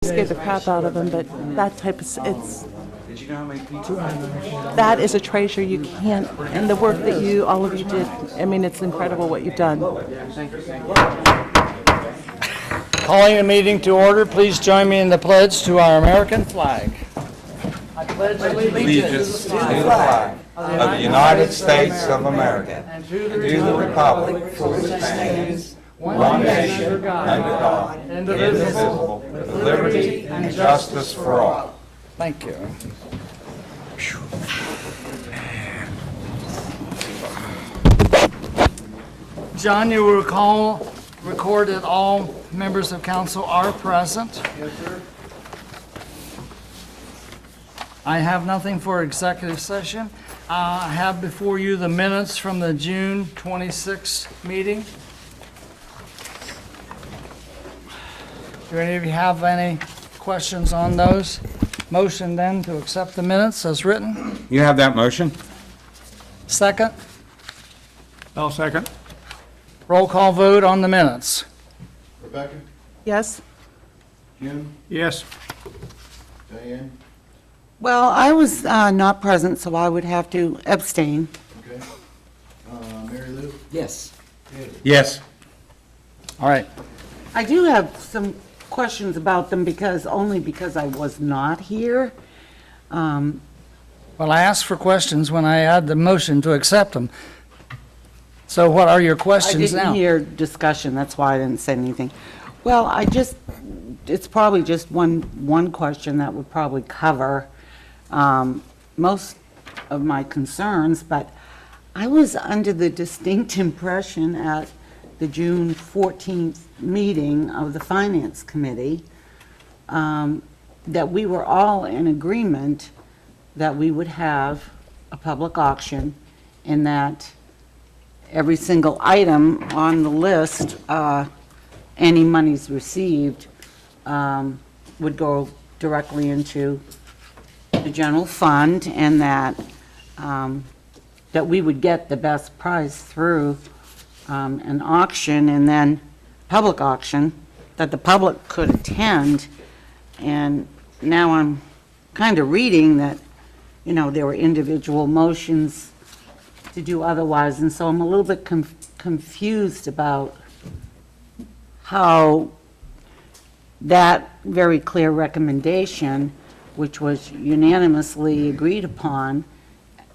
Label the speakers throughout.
Speaker 1: Scared the crap out of them, but that type of, it's,
Speaker 2: Did you know how many people?
Speaker 1: that is a treasure you can't, and the work that you, all of you did, I mean, it's incredible what you've done.
Speaker 3: Calling the meeting to order, please join me in the pledge to our American flag. I pledge
Speaker 2: Allegiance to the flag of the United States of America and to the republic for which it stands, one nation, under God, indivisible, with liberty and justice for all.
Speaker 3: Thank you. John, you will record that all members of council are present. Yes, sir. I have nothing for executive session. I have before you the minutes from the June 26th meeting. Do any of you have any questions on those? Motion then to accept the minutes as written.
Speaker 2: You have that motion?
Speaker 3: Second,
Speaker 4: I'll second.
Speaker 3: roll call vote on the minutes.
Speaker 5: Rebecca?
Speaker 1: Yes?
Speaker 5: Jim?
Speaker 4: Yes.
Speaker 5: Diane?
Speaker 6: Well, I was not present, so I would have to abstain.
Speaker 5: Okay. Mary Lou?
Speaker 3: Yes.
Speaker 2: Yes.
Speaker 3: All right.
Speaker 6: I do have some questions about them only because I was not here.
Speaker 3: Well, I asked for questions when I had the motion to accept them. So what are your
Speaker 6: I
Speaker 3: questions now?
Speaker 6: didn't hear discussion, that's why I didn't say anything. Well, it's probably just one question that would probably cover most of my concerns, but I was under the distinct impression at the June 14th meeting of the Finance Committee that we were all in agreement that we would have a public auction and that every single item on the list, any monies received, would go directly into the general fund, and that we would get the best price through an auction, and then public auction, that the public could attend. And now I'm kind of reading that, you know, there were individual motions to do otherwise, and so I'm a little bit confused about how that very clear recommendation, which was unanimously agreed upon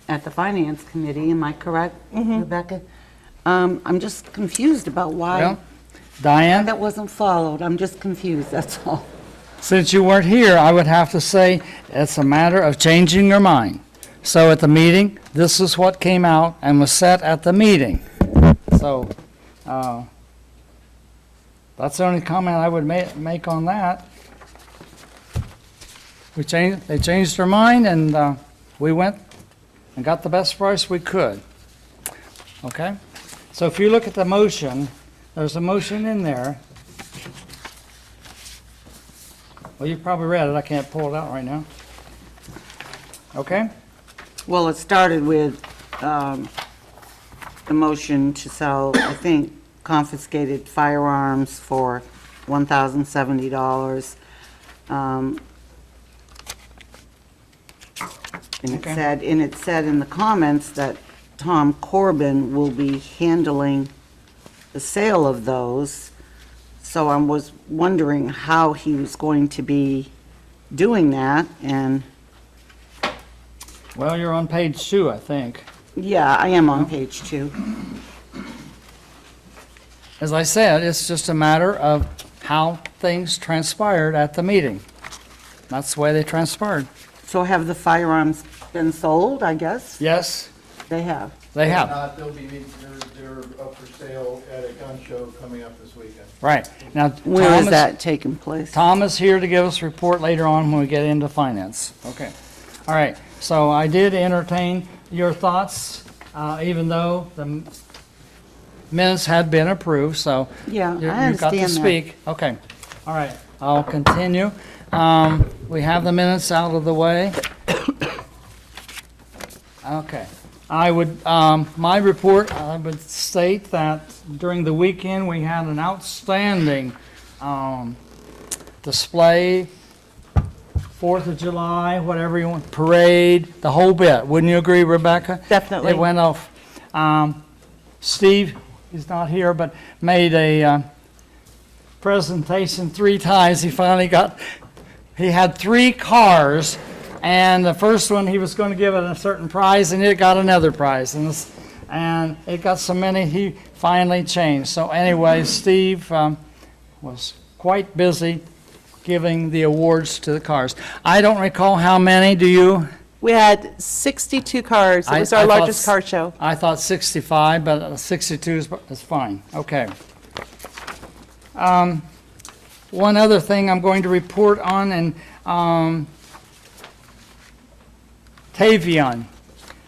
Speaker 6: at the Finance Committee, am I correct, Rebecca? I'm just confused about why
Speaker 3: Well, Diane,
Speaker 6: that wasn't followed. I'm just confused, that's all.
Speaker 3: since you weren't here, I would have to say it's a matter of changing your mind. So at the meeting, this is what came out and was set at the meeting. So that's the only comment I would make on that. They changed their mind, and we went and got the best price we could. Okay? So if you look at the motion, there's a motion in there. Well, you probably read it. I can't pull it out right now. Okay?
Speaker 6: Well, it started with the motion to sell, I think, confiscated firearms for $1,070. And it said in the comments that Tom Corbin will be handling the sale of those. So I was wondering how he was going to be doing that, and
Speaker 3: Well, you're on page 2, I think.
Speaker 6: yeah, I am on page 2.
Speaker 3: As I said, it's just a matter of how things transpired at the meeting. That's the way they transpired.
Speaker 6: So have the firearms been sold, I guess?
Speaker 3: Yes,
Speaker 6: They have.
Speaker 3: they have.
Speaker 5: They'll be, they're up for sale at a gun show coming up this weekend.
Speaker 3: Right. Now,
Speaker 6: Where is that taking place?
Speaker 3: Tom is here to give us a report later on when we get into finance. Okay. All right. So I did entertain your thoughts, even though the minutes had been approved, so
Speaker 6: Yeah,
Speaker 3: you
Speaker 6: I
Speaker 3: got to
Speaker 6: understand that.
Speaker 3: speak. Okay. All right. I'll continue. We have the minutes out of the way. Okay. My report, I would state that during the weekend, we had an outstanding display, 4th of July, whatever you want, parade, the whole bit. Wouldn't you agree, Rebecca?
Speaker 1: Definitely.
Speaker 3: It went off. Steve, he's not here, but made a presentation 3 times. He had 3 cars, and the first one he was going to give it a certain prize, and it got another prize. And it got so many, he finally changed. So anyway, Steve was quite busy giving the awards to the cars. I don't recall how many, do you?
Speaker 1: We had 62 cars. It was
Speaker 3: I
Speaker 1: our
Speaker 3: thought
Speaker 1: largest car show.
Speaker 3: I thought 65, but 62 is fine. Okay. One other thing I'm going to report on, and Tavion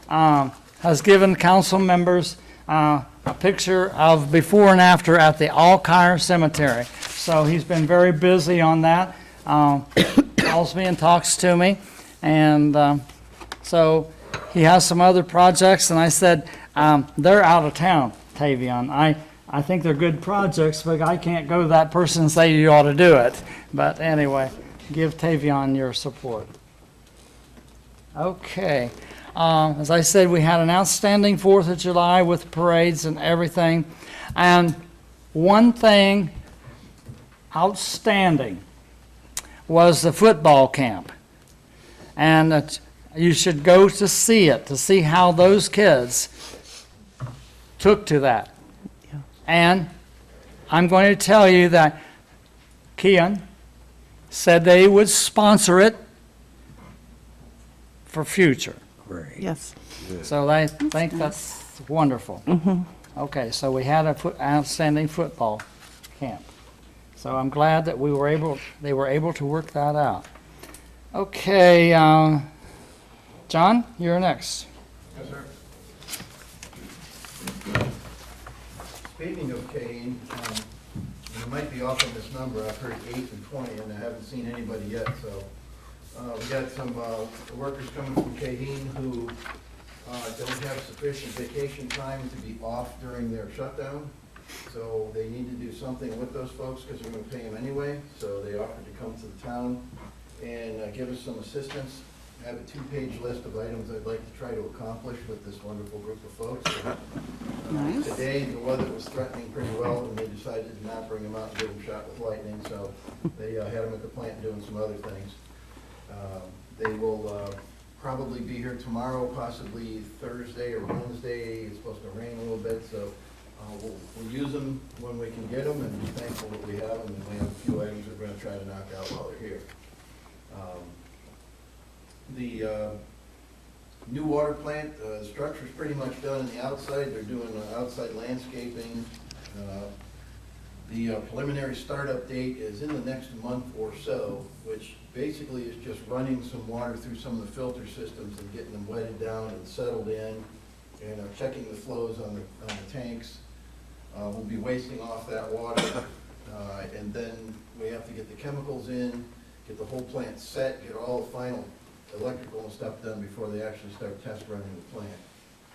Speaker 3: has given council members a picture of before and after at the Alkire Cemetery. So he's been very busy on that. Calls me and talks to me, and so he has some other projects. And I said, they're out of town, Tavion. I think they're good projects, but I can't go to that person and say you ought to do it. But anyway, give Tavion your support. Okay. As I said, we had an outstanding 4th of July with parades and everything. And one thing outstanding was the football camp. And you should go to see it, to see how those kids took to that. And I'm going to tell you that Keon said they would sponsor it for future.
Speaker 1: Yes.
Speaker 3: So I think that's wonderful. Okay, so we had an outstanding football camp. So I'm glad that they were able to work that out. Okay, John, you're next.
Speaker 5: Yes, sir. Speaking of Kane, you might be off on this number. I've heard 8 and 20, and I haven't seen anybody yet, so. We got some workers coming from Kahine who don't have sufficient vacation time to be off during their shutdown. So they need to do something with those folks because we're going to pay them anyway. So they offered to come to the town and give us some assistance. I have a 2-page list of items I'd like to try to accomplish with this wonderful group of folks.
Speaker 6: Nice.
Speaker 5: Today, the weather was threatening pretty well, and they decided to not bring them out and get them shot with lightning. So they had them at the plant doing some other things. They will probably be here tomorrow, possibly Thursday or Wednesday. It's supposed to rain a little bit, so we'll use them when we can get them and be thankful that we have them. And we have a few items we're going to try to knock out while they're here. The new water plant, the structure's pretty much done on the outside. They're doing outside landscaping. The preliminary startup date is in the next month or so, which basically is just running some water through some of the filter systems and getting them wetted down and settled in, and checking the flows on the tanks. We'll be wasting off that water, and then we have to get the chemicals in, get the whole plant set, get all the final electrical and stuff done before they actually start test running the plant.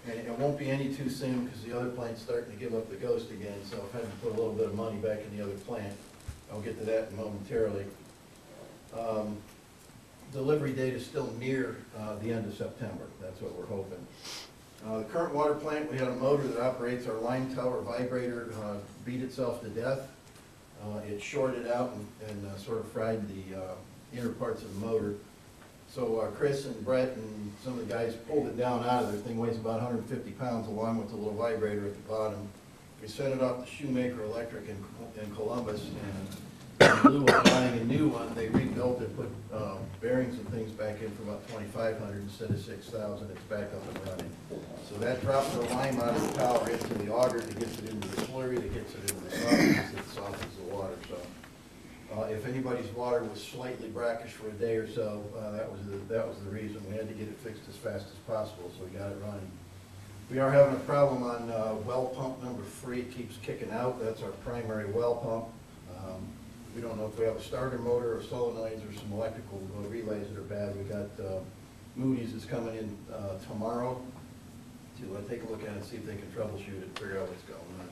Speaker 5: And it won't be any too soon because the other plant's starting to give up the ghost again, so I've had to put a little bit of money back in the other plant. I'll get to that momentarily. Delivery date is still near the end of September. That's what we're hoping. The current water plant, we had a motor that operates our line tower vibrator, beat itself to death. It shorted out and sort of fried the inner parts of the motor. So Chris and Brett and some of the guys pulled it down out of there. The thing weighs about 150 pounds along with the little vibrator at the bottom. We sent it off to Shoemaker Electric in Columbus, and in lieu of buying a new one, they rebuilt it, put bearings and things back in for about $2,500 instead of $6,000. It's back up and running. So that drops the lime out of the tower into the auger that gets it into the slurry, that gets it into the softens, that softens the water. So if anybody's water was slightly brackish for a day or so, that was the reason. We had to get it fixed as fast as possible, so we got it running. We are having a problem on well pump number 3. It keeps kicking out. That's our primary well pump. We don't know if we have a starter motor or solenoids or some electrical relays that are bad. We got Moody's is coming in tomorrow to take a look at it and see if they can troubleshoot it and figure out what's going on.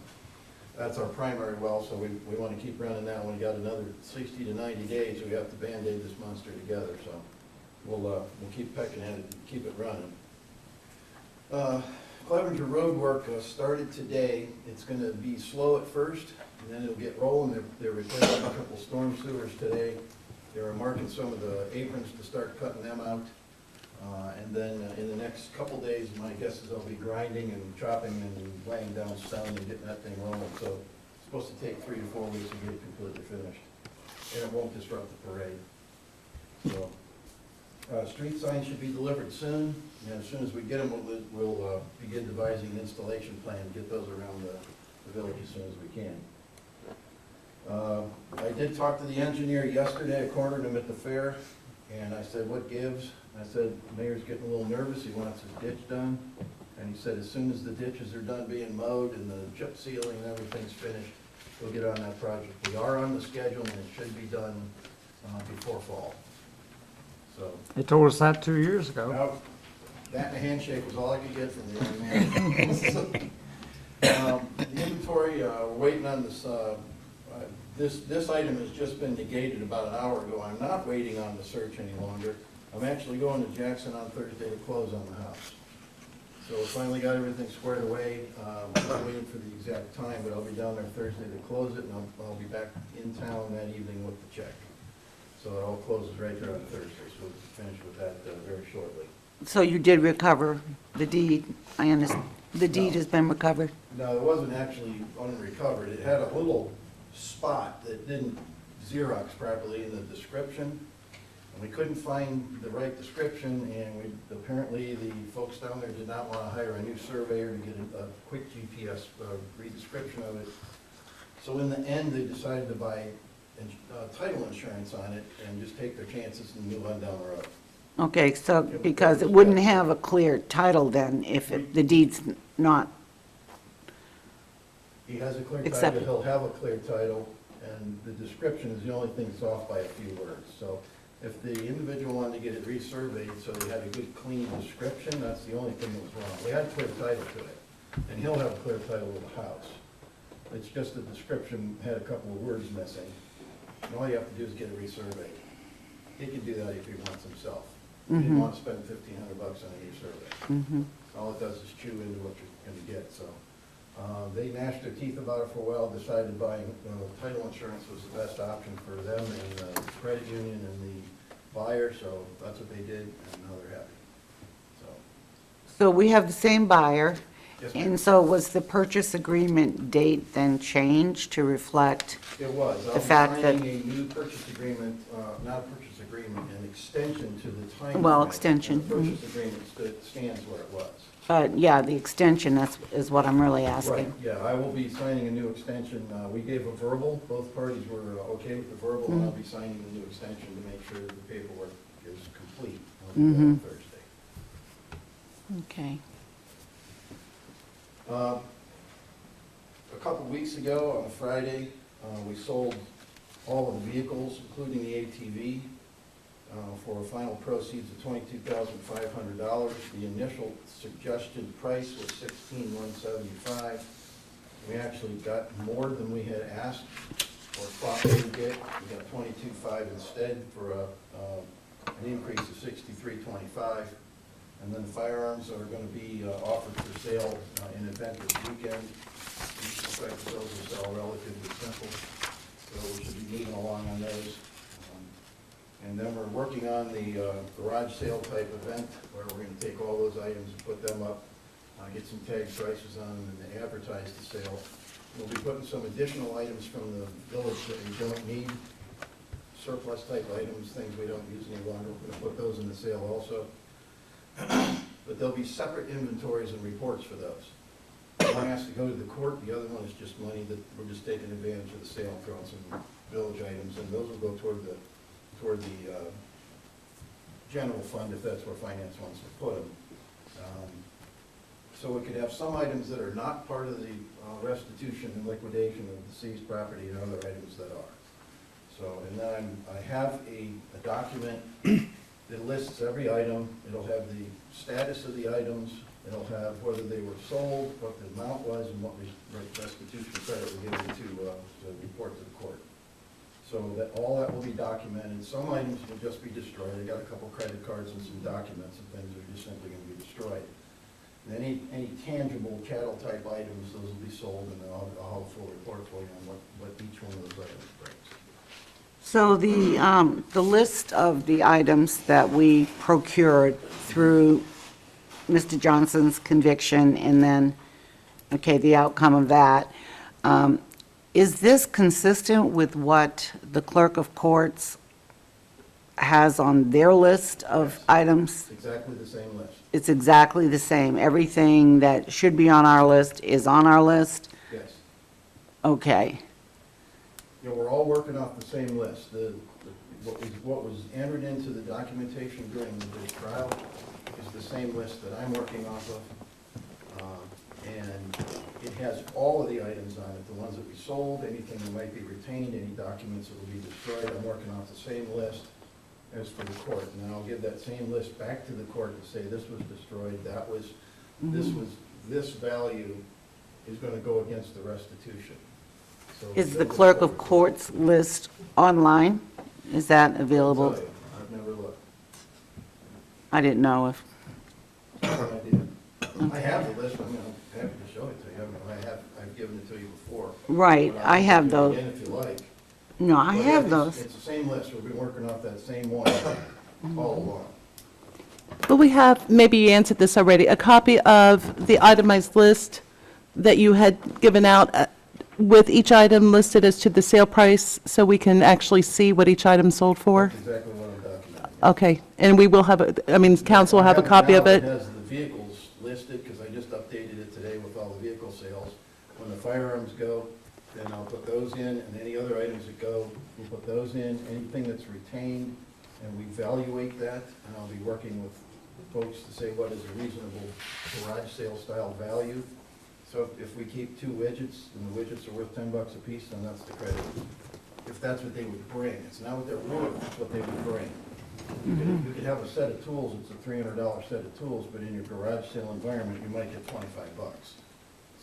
Speaker 5: That's our primary well, so we want to keep running that one. We got another 60 to 90 days, we have to Band-Aid this monster together, so we'll keep pecking at it and keep it running. Clevenger Road work started today. It's going to be slow at first, and then it'll get rolling. They're replacing a couple storm sewers today. They're marking some of the aprons to start cutting them out. And then in the next couple days, my guess is they'll be grinding and chopping and laying down stone and getting that thing rolling. So it's supposed to take 3 to 4 weeks to get it completely finished. And it won't disrupt the parade. So, street signs should be delivered soon. And as soon as we get them, we'll begin devising an installation plan and get those around the village as soon as we can. I did talk to the engineer yesterday. I cornered him at the fair, and I said, what gives? I said, the mayor's getting a little nervous. He wants his ditch done. And he said, as soon as the ditches are done being mowed and the chip sealing and everything's finished, we'll get on that project. We are on the schedule, and it should be done before fall. So,
Speaker 3: They told us that 2 years ago.
Speaker 5: well, that and a handshake was all I could get from the young man. The inventory, we're waiting on this, this item has just been negated about an hour ago. I'm not waiting on the search any longer. I'm actually going to Jackson on Thursday to close on the house. So we finally got everything squared away. I'm not waiting for the exact time, but I'll be down there Thursday to close it, and I'll be back in town that evening with the check. So it all closes right there on Thursday, so we'll finish with that very shortly.
Speaker 6: So you did recover the deed, I understand, the deed has been recovered?
Speaker 5: No, it wasn't actually unrecovered. It had a little spot that didn't Xerox properly in the description. And we couldn't find the right description, and apparently the folks down there did not want to hire a new surveyor to get a quick GPS re-description of it. So in the end, they decided to buy title insurance on it and just take their chances and move on down the road.
Speaker 6: Okay, so, because it wouldn't have a clear title then if the deed's not,
Speaker 5: He has a clear title,
Speaker 6: Accepted.
Speaker 5: he'll have a clear title, and the description is the only thing that's off by a few words. So if the individual wanted to get it resurveyed so they had a good, clean description, that's the only thing that was wrong. We had a clear title to it, and he'll have a clear title of the house. It's just the description had a couple of words missing, and all you have to do is get it resurveyed. He can do that if he wants himself. He didn't want to spend $1,500 on a new survey. All it does is chew into what you're going to get, so. They gnashed their teeth about it for a while, decided buying title insurance was the best option for them and the credit union and the buyer, so that's what they did, and now they're happy.
Speaker 6: so we have the same buyer,
Speaker 5: Yes, ma'am.
Speaker 6: and so was the purchase agreement date then changed to reflect?
Speaker 5: It was.
Speaker 6: The fact that-
Speaker 5: I'll be signing a new purchase agreement, not a purchase agreement, an extension to the time.
Speaker 6: Well,
Speaker 5: frame.
Speaker 6: extension,
Speaker 5: The purchase agreement stands where it was.
Speaker 6: But, yeah, the extension, is what I'm really
Speaker 5: Right,
Speaker 6: asking.
Speaker 5: yeah, I will be signing a new extension. We gave a verbal, both parties were okay with the verbal, and I'll be signing the new extension to make sure that the paperwork is complete on Thursday.
Speaker 6: Okay.
Speaker 5: A couple weeks ago, on a Friday, we sold all of the vehicles, including the ATV, for a final proceeds of $22,500. The initial suggested price was $16,175. We actually got more than we had asked or thought we would get. We got $22,500 instead for an increase of $63,25. And then the firearms are going to be offered for sale in event this weekend. We expect those will sell relatively simple, so we should be moving along on those. And then we're working on the garage sale type event where we're going to take all those items and put them up, get some tag prices on them, and advertise the sale. We'll be putting some additional items from the village that we don't need, surplus type items, things we don't use any longer. We're going to put those in the sale also. But there'll be separate inventories and reports for those. One has to go to the court, the other one is just money that we're just taking advantage of the sale, throwing some village items, and those will go toward the general fund if that's where finance wants to put them. So we could have some items that are not part of the restitution and liquidation of the seized property and other items that are. So, and then I have a document that lists every item. It'll have the status of the items, It'll have whether they were sold, what the amount was, and what restitution credit we're giving to report to the court. So that, all that will be documented. Some items will just be destroyed. I got a couple credit cards and some documents and things that are just simply gonna be destroyed. And any tangible chattel-type items, those will be sold, and then I'll have a full report for you on what each one of those items brings.
Speaker 6: So the list of the items that we procured through Mr. Johnson's conviction and then, okay, the outcome of that, is this consistent with what the clerk of courts has on their list of
Speaker 5: Yes.
Speaker 6: items?
Speaker 5: It's exactly the same list.
Speaker 6: It's exactly the same. Everything that should be on our list is on our list?
Speaker 5: Yes.
Speaker 6: Okay.
Speaker 5: You know, we're all working off the same list. What was entered into the documentation during the trial is the same list that I'm working off of. And it has all of the items on it, the ones that we sold, anything that might be retained, any documents that will be destroyed. I'm working off the same list as for the court. And then I'll give that same list back to the court to say this was destroyed, this value is gonna go against the restitution. So
Speaker 6: Is the clerk of courts list online? Is that
Speaker 5: I'll
Speaker 6: available?
Speaker 5: tell you, I've never looked.
Speaker 6: I didn't know if,
Speaker 5: No idea. I have the list, I'm happy to show it to you. I mean, I've given it to you before.
Speaker 6: right,
Speaker 5: But
Speaker 6: I
Speaker 5: can
Speaker 6: have
Speaker 5: give it
Speaker 6: those.
Speaker 5: Again, if you like.
Speaker 6: No, I
Speaker 5: But
Speaker 6: have
Speaker 5: it's-
Speaker 6: those.
Speaker 5: It's the same list, we've been working off that same one all along.
Speaker 1: But we have, maybe you answered this already, a copy of the itemized list that you had given out with each item listed as to the sale price, so we can actually see what each item sold for?
Speaker 5: That's exactly what I'm documenting.
Speaker 1: Okay, and we will have, council will have a copy of it?
Speaker 5: Now has the vehicles listed, because I just updated it today with all the vehicle sales. When the firearms go, then I'll put those in, and any other items that go, we'll put those in. Anything that's retained, and we evaluate that, and I'll be working with folks to say what is a reasonable garage sale style value. So if we keep 2 widgets, and the widgets are worth $10 a piece, then that's the credit. If that's what they would bring, it's not what they're worth, it's what they would bring. You could have a set of tools, it's a $300 set of tools, but in your garage sale environment, you might get $25.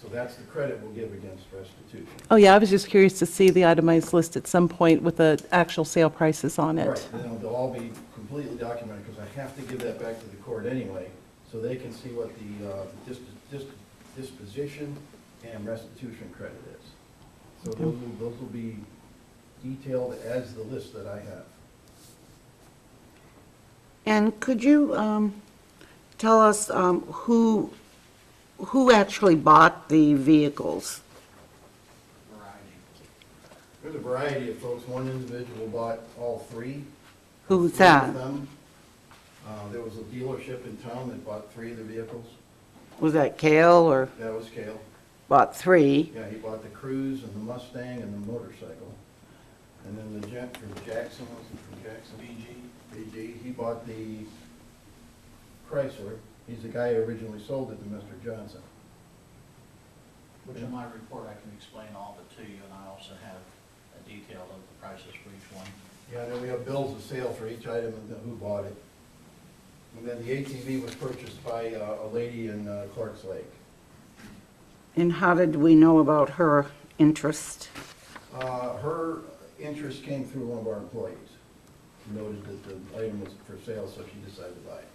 Speaker 5: So that's the credit we'll give against restitution.
Speaker 1: Oh, yeah, I was just curious to see the itemized list at some point with the actual sale prices on it.
Speaker 5: Right, then they'll all be completely documented, because I have to give that back to the court anyway, so they can see what the disposition and restitution credit is. So those will be detailed as the list that I have.
Speaker 6: And could you tell us who actually bought the vehicles?
Speaker 5: There's a variety of folks. One individual bought all 3.
Speaker 6: Who's
Speaker 5: 3
Speaker 6: that?
Speaker 5: of them. There was a dealership in town that bought 3 of the vehicles.
Speaker 6: Was that Cale or
Speaker 5: That was Cale.
Speaker 6: bought 3?
Speaker 5: Yeah, he bought the Cruze and the Mustang and the motorcycle. And then the jet from Jackson, was it from Jackson? BG, he bought the Chrysler. He's the guy who originally sold it to Mr. Johnson.
Speaker 7: Which in my report, I can explain all of it to you, and I also have a detail of the prices for each one.
Speaker 5: Yeah, and then we have bills of sale for each item and then who bought it. And then the ATV was purchased by a lady in Clark's Lake.
Speaker 6: And how did we know about her interest?
Speaker 5: Her interest came through one of our employees. She noted that the item was for sale, so she decided to buy it.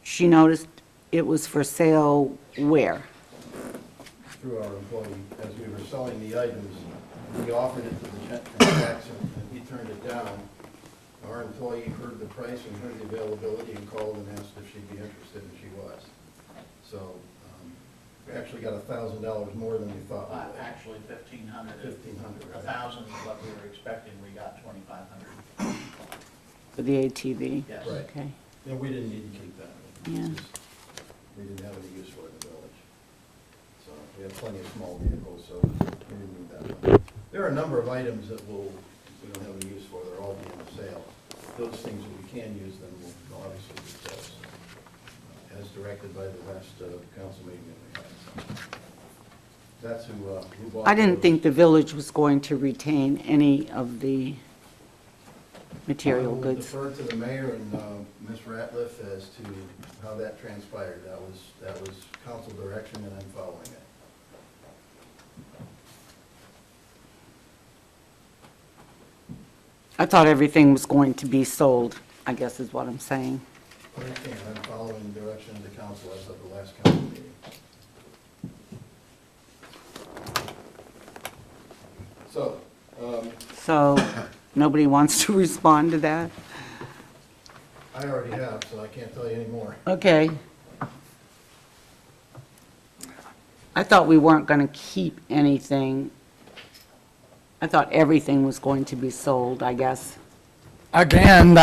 Speaker 6: She noticed it was for sale where?
Speaker 5: Through our employee, as we were selling the items, we offered it to the gent from Jackson, and he turned it down. Our employee heard the price and heard the availability and called and asked if she'd be interested, and she was. So, we actually got $1,000 more than we thought we would.
Speaker 7: Actually, 1,500.
Speaker 5: 1,500, right.
Speaker 7: 1,000 is what we were expecting, we got 2,500.
Speaker 6: For the ATV?
Speaker 7: Yes.
Speaker 5: Right.
Speaker 6: Okay.
Speaker 5: And we didn't need to keep that.
Speaker 6: Yeah.
Speaker 5: We didn't have any use for it in the village. So we have plenty of small vehicles, so we didn't need that one. There are a number of items that we don't have any use for, they're all being for sale. Those things that we can use, then we'll obviously be sold, as directed by the last council meeting that we had. So that's who bought
Speaker 6: I didn't
Speaker 5: those.
Speaker 6: think the village was going to retain any of the material
Speaker 5: I will
Speaker 6: goods.
Speaker 5: defer to the mayor and Ms. Ratliff as to how that transpired. That was council direction, and I'm following it.
Speaker 6: I thought everything was going to be sold, I guess is what I'm saying.
Speaker 5: I understand, I'm following the direction of the council as of the last council meeting. So,
Speaker 6: So, nobody wants to respond to that?
Speaker 5: I already have, so I can't tell you anymore.
Speaker 6: Okay. I thought we weren't going to keep anything. I thought everything was going to be sold, I guess.
Speaker 3: Again,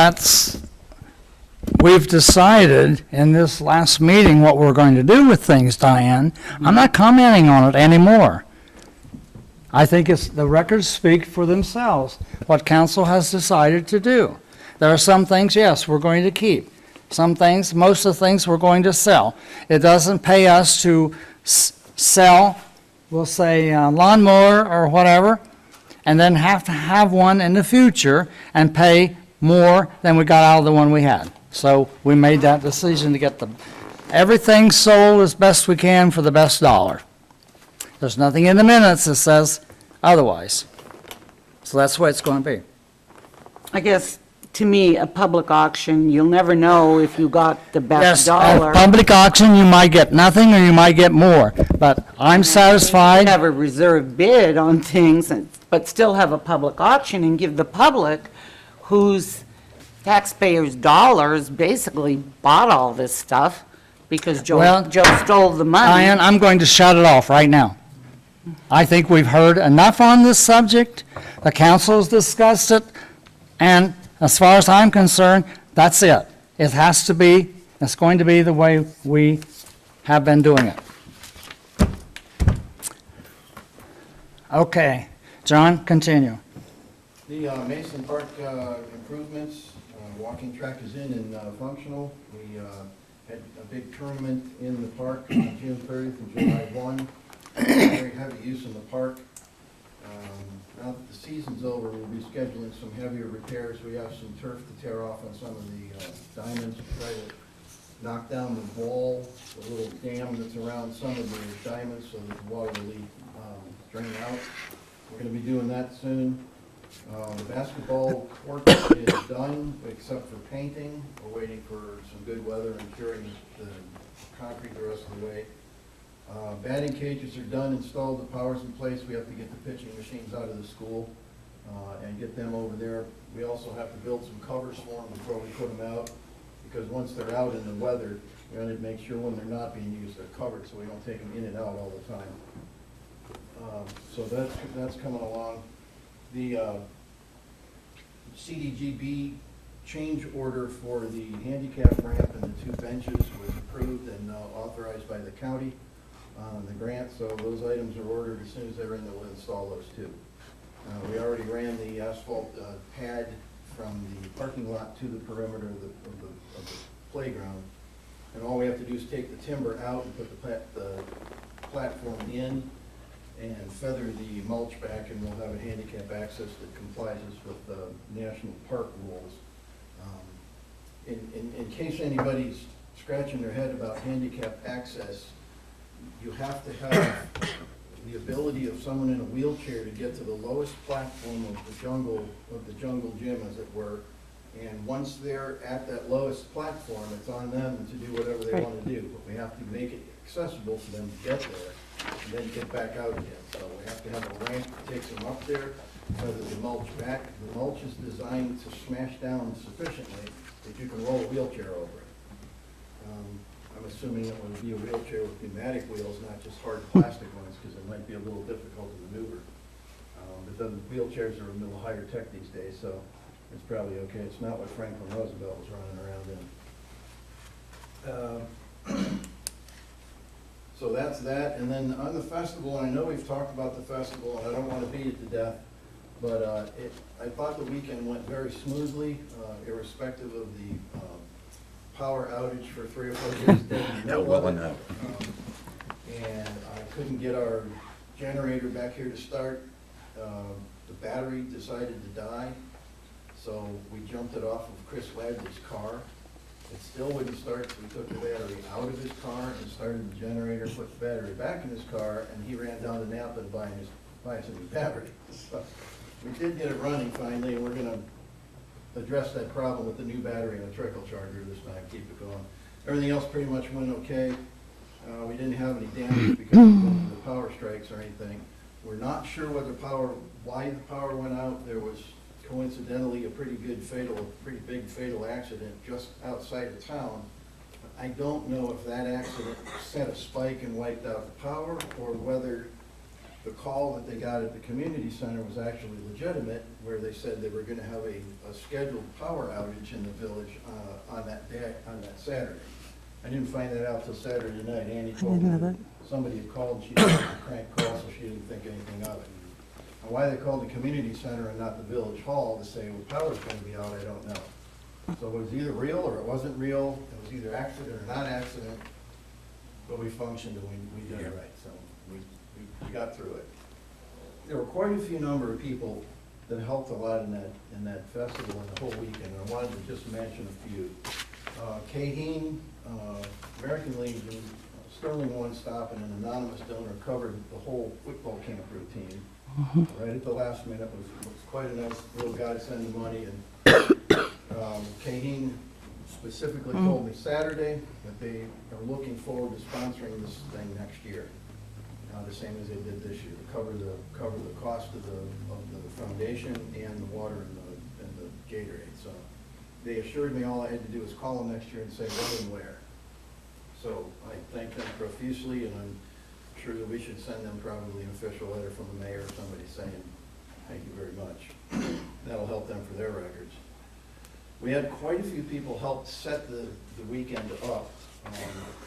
Speaker 3: we've decided in this last meeting what we're going to do with things, Diane. I'm not commenting on it anymore. I think the records speak for themselves, what council has decided to do. There are some things, yes, we're going to keep. Some things, most of the things we're going to sell. It doesn't pay us to sell, we'll say lawnmower or whatever, and then have to have one in the future and pay more than we got out of the one we had. So we made that decision to get everything sold as best we can for the best dollar. There's nothing in the minutes that says otherwise. So that's the way it's going to be.
Speaker 6: I guess, to me, a public auction, you'll never know if you got the best
Speaker 3: Yes,
Speaker 6: dollar.
Speaker 3: at public auction, you might get nothing or you might get more, but I'm satisfied.
Speaker 6: Have a reserve bid on things, but still have a public auction and give the public, whose taxpayers' dollars basically bought all this stuff because
Speaker 3: Well,
Speaker 6: Joe stole the money.
Speaker 3: Diane, I'm going to shut it off right now. I think we've heard enough on this subject. The council has discussed it, and as far as I'm concerned, that's it. It has to be, it's going to be the way we have been doing it. Okay, John, continue.
Speaker 5: The Mason Park improvements, walking track is in and functional. We had a big tournament in the park on June 30th and July 1. Very heavy use in the park. Now that the season's over, we'll be scheduling some heavier repairs. We have some turf to tear off on some of the diamonds, try to knock down the wall, the little dam that's around some of the diamonds so that the water will drain out. We're going to be doing that soon. The basketball court is done, except for painting. We're waiting for some good weather and curing the concrete the rest of the way. Batting cages are done, installed, the power's in place. We have to get the pitching machines out of the school and get them over there. We also have to build some covers for them before we put them out, because once they're out in the weather, we want to make sure when they're not being used, they're covered, so we don't take them in and out all the time. So that's coming along. The CDGB change order for the handicap ramp and the 2 benches was approved and authorized by the county on the grant, so those items are ordered. As soon as they're in, we'll install those too. We already ran the asphalt pad from the parking lot to the perimeter of the playground, and all we have to do is take the timber out and put the platform in and feather the mulch back, and we'll have a handicap access that complies with the national park rules. In case anybody's scratching their head about handicap access, you have to have the ability of someone in a wheelchair to get to the lowest platform of the jungle gym, as it were. And once they're at that lowest platform, it's on them to do whatever they want to do. But we have to make it accessible for them to get there and then get back out again. So we have to have a ramp that takes them up there, feather the mulch back. The mulch is designed to smash down sufficiently that you can roll a wheelchair over it. I'm assuming it would be a wheelchair with pneumatic wheels, not just hard plastic ones, because it might be a little difficult to maneuver. But the wheelchairs are a little higher tech these days, so it's probably okay. It's not what Franklin Roosevelt was running around in. So that's that. And then on the festival, and I know we've talked about the festival, and I don't want to beat it to death, but I thought the weekend went very smoothly, irrespective of the power outage for 3 or 4 days. No well enough. And I couldn't get our generator back here to start. The battery decided to die, So we jumped it off of Chris Ladley's car. It still wouldn't start, so we took the battery out of his car and started the generator, put the battery back in his car, and he ran down to Napa to buy us a new battery. So we did get it running finally, and we're gonna address that problem with the new battery and a trickle charger this time, keep it going. Everything else pretty much went okay. We didn't have any damage because of the power strikes or anything. We're not sure why the power went out. There was coincidentally a pretty big fatal accident just outside of town. I don't know if that accident set a spike and wiped out the power, or whether the call that they got at the community center was actually legitimate, where they said they were gonna have a scheduled power outage in the village on that day, on that Saturday. I didn't find that out till Saturday night. Annie told me that somebody had called, she didn't crank call, so she didn't think anything of it. And why they called the community center and not the village hall to say, well, power's gonna be out, I don't know. So it was either real or it wasn't real, it was either accident or not accident, but we functioned and we did it right, so we got through it. There were quite a few number of people that helped a lot in that festival and the whole weekend, and I wanted to just mention a few. Kaheen, American Legion, Sterling One Stop, and an anonymous donor covered the whole football camp routine. Right at the last minute, was quite a nice little godsend of money, and Kaheen specifically told me Saturday that they are looking forward to sponsoring this thing next year, the same as they did this year, to cover the cost of the foundation and the water and the Gatorade. So they assured me all I had to do was call them next year and say when and where. So I thank them profusely, and I'm sure that we should send them probably an official letter from the mayor or somebody saying, thank you very much. That'll help them for their records. We had quite a few people help set the weekend up.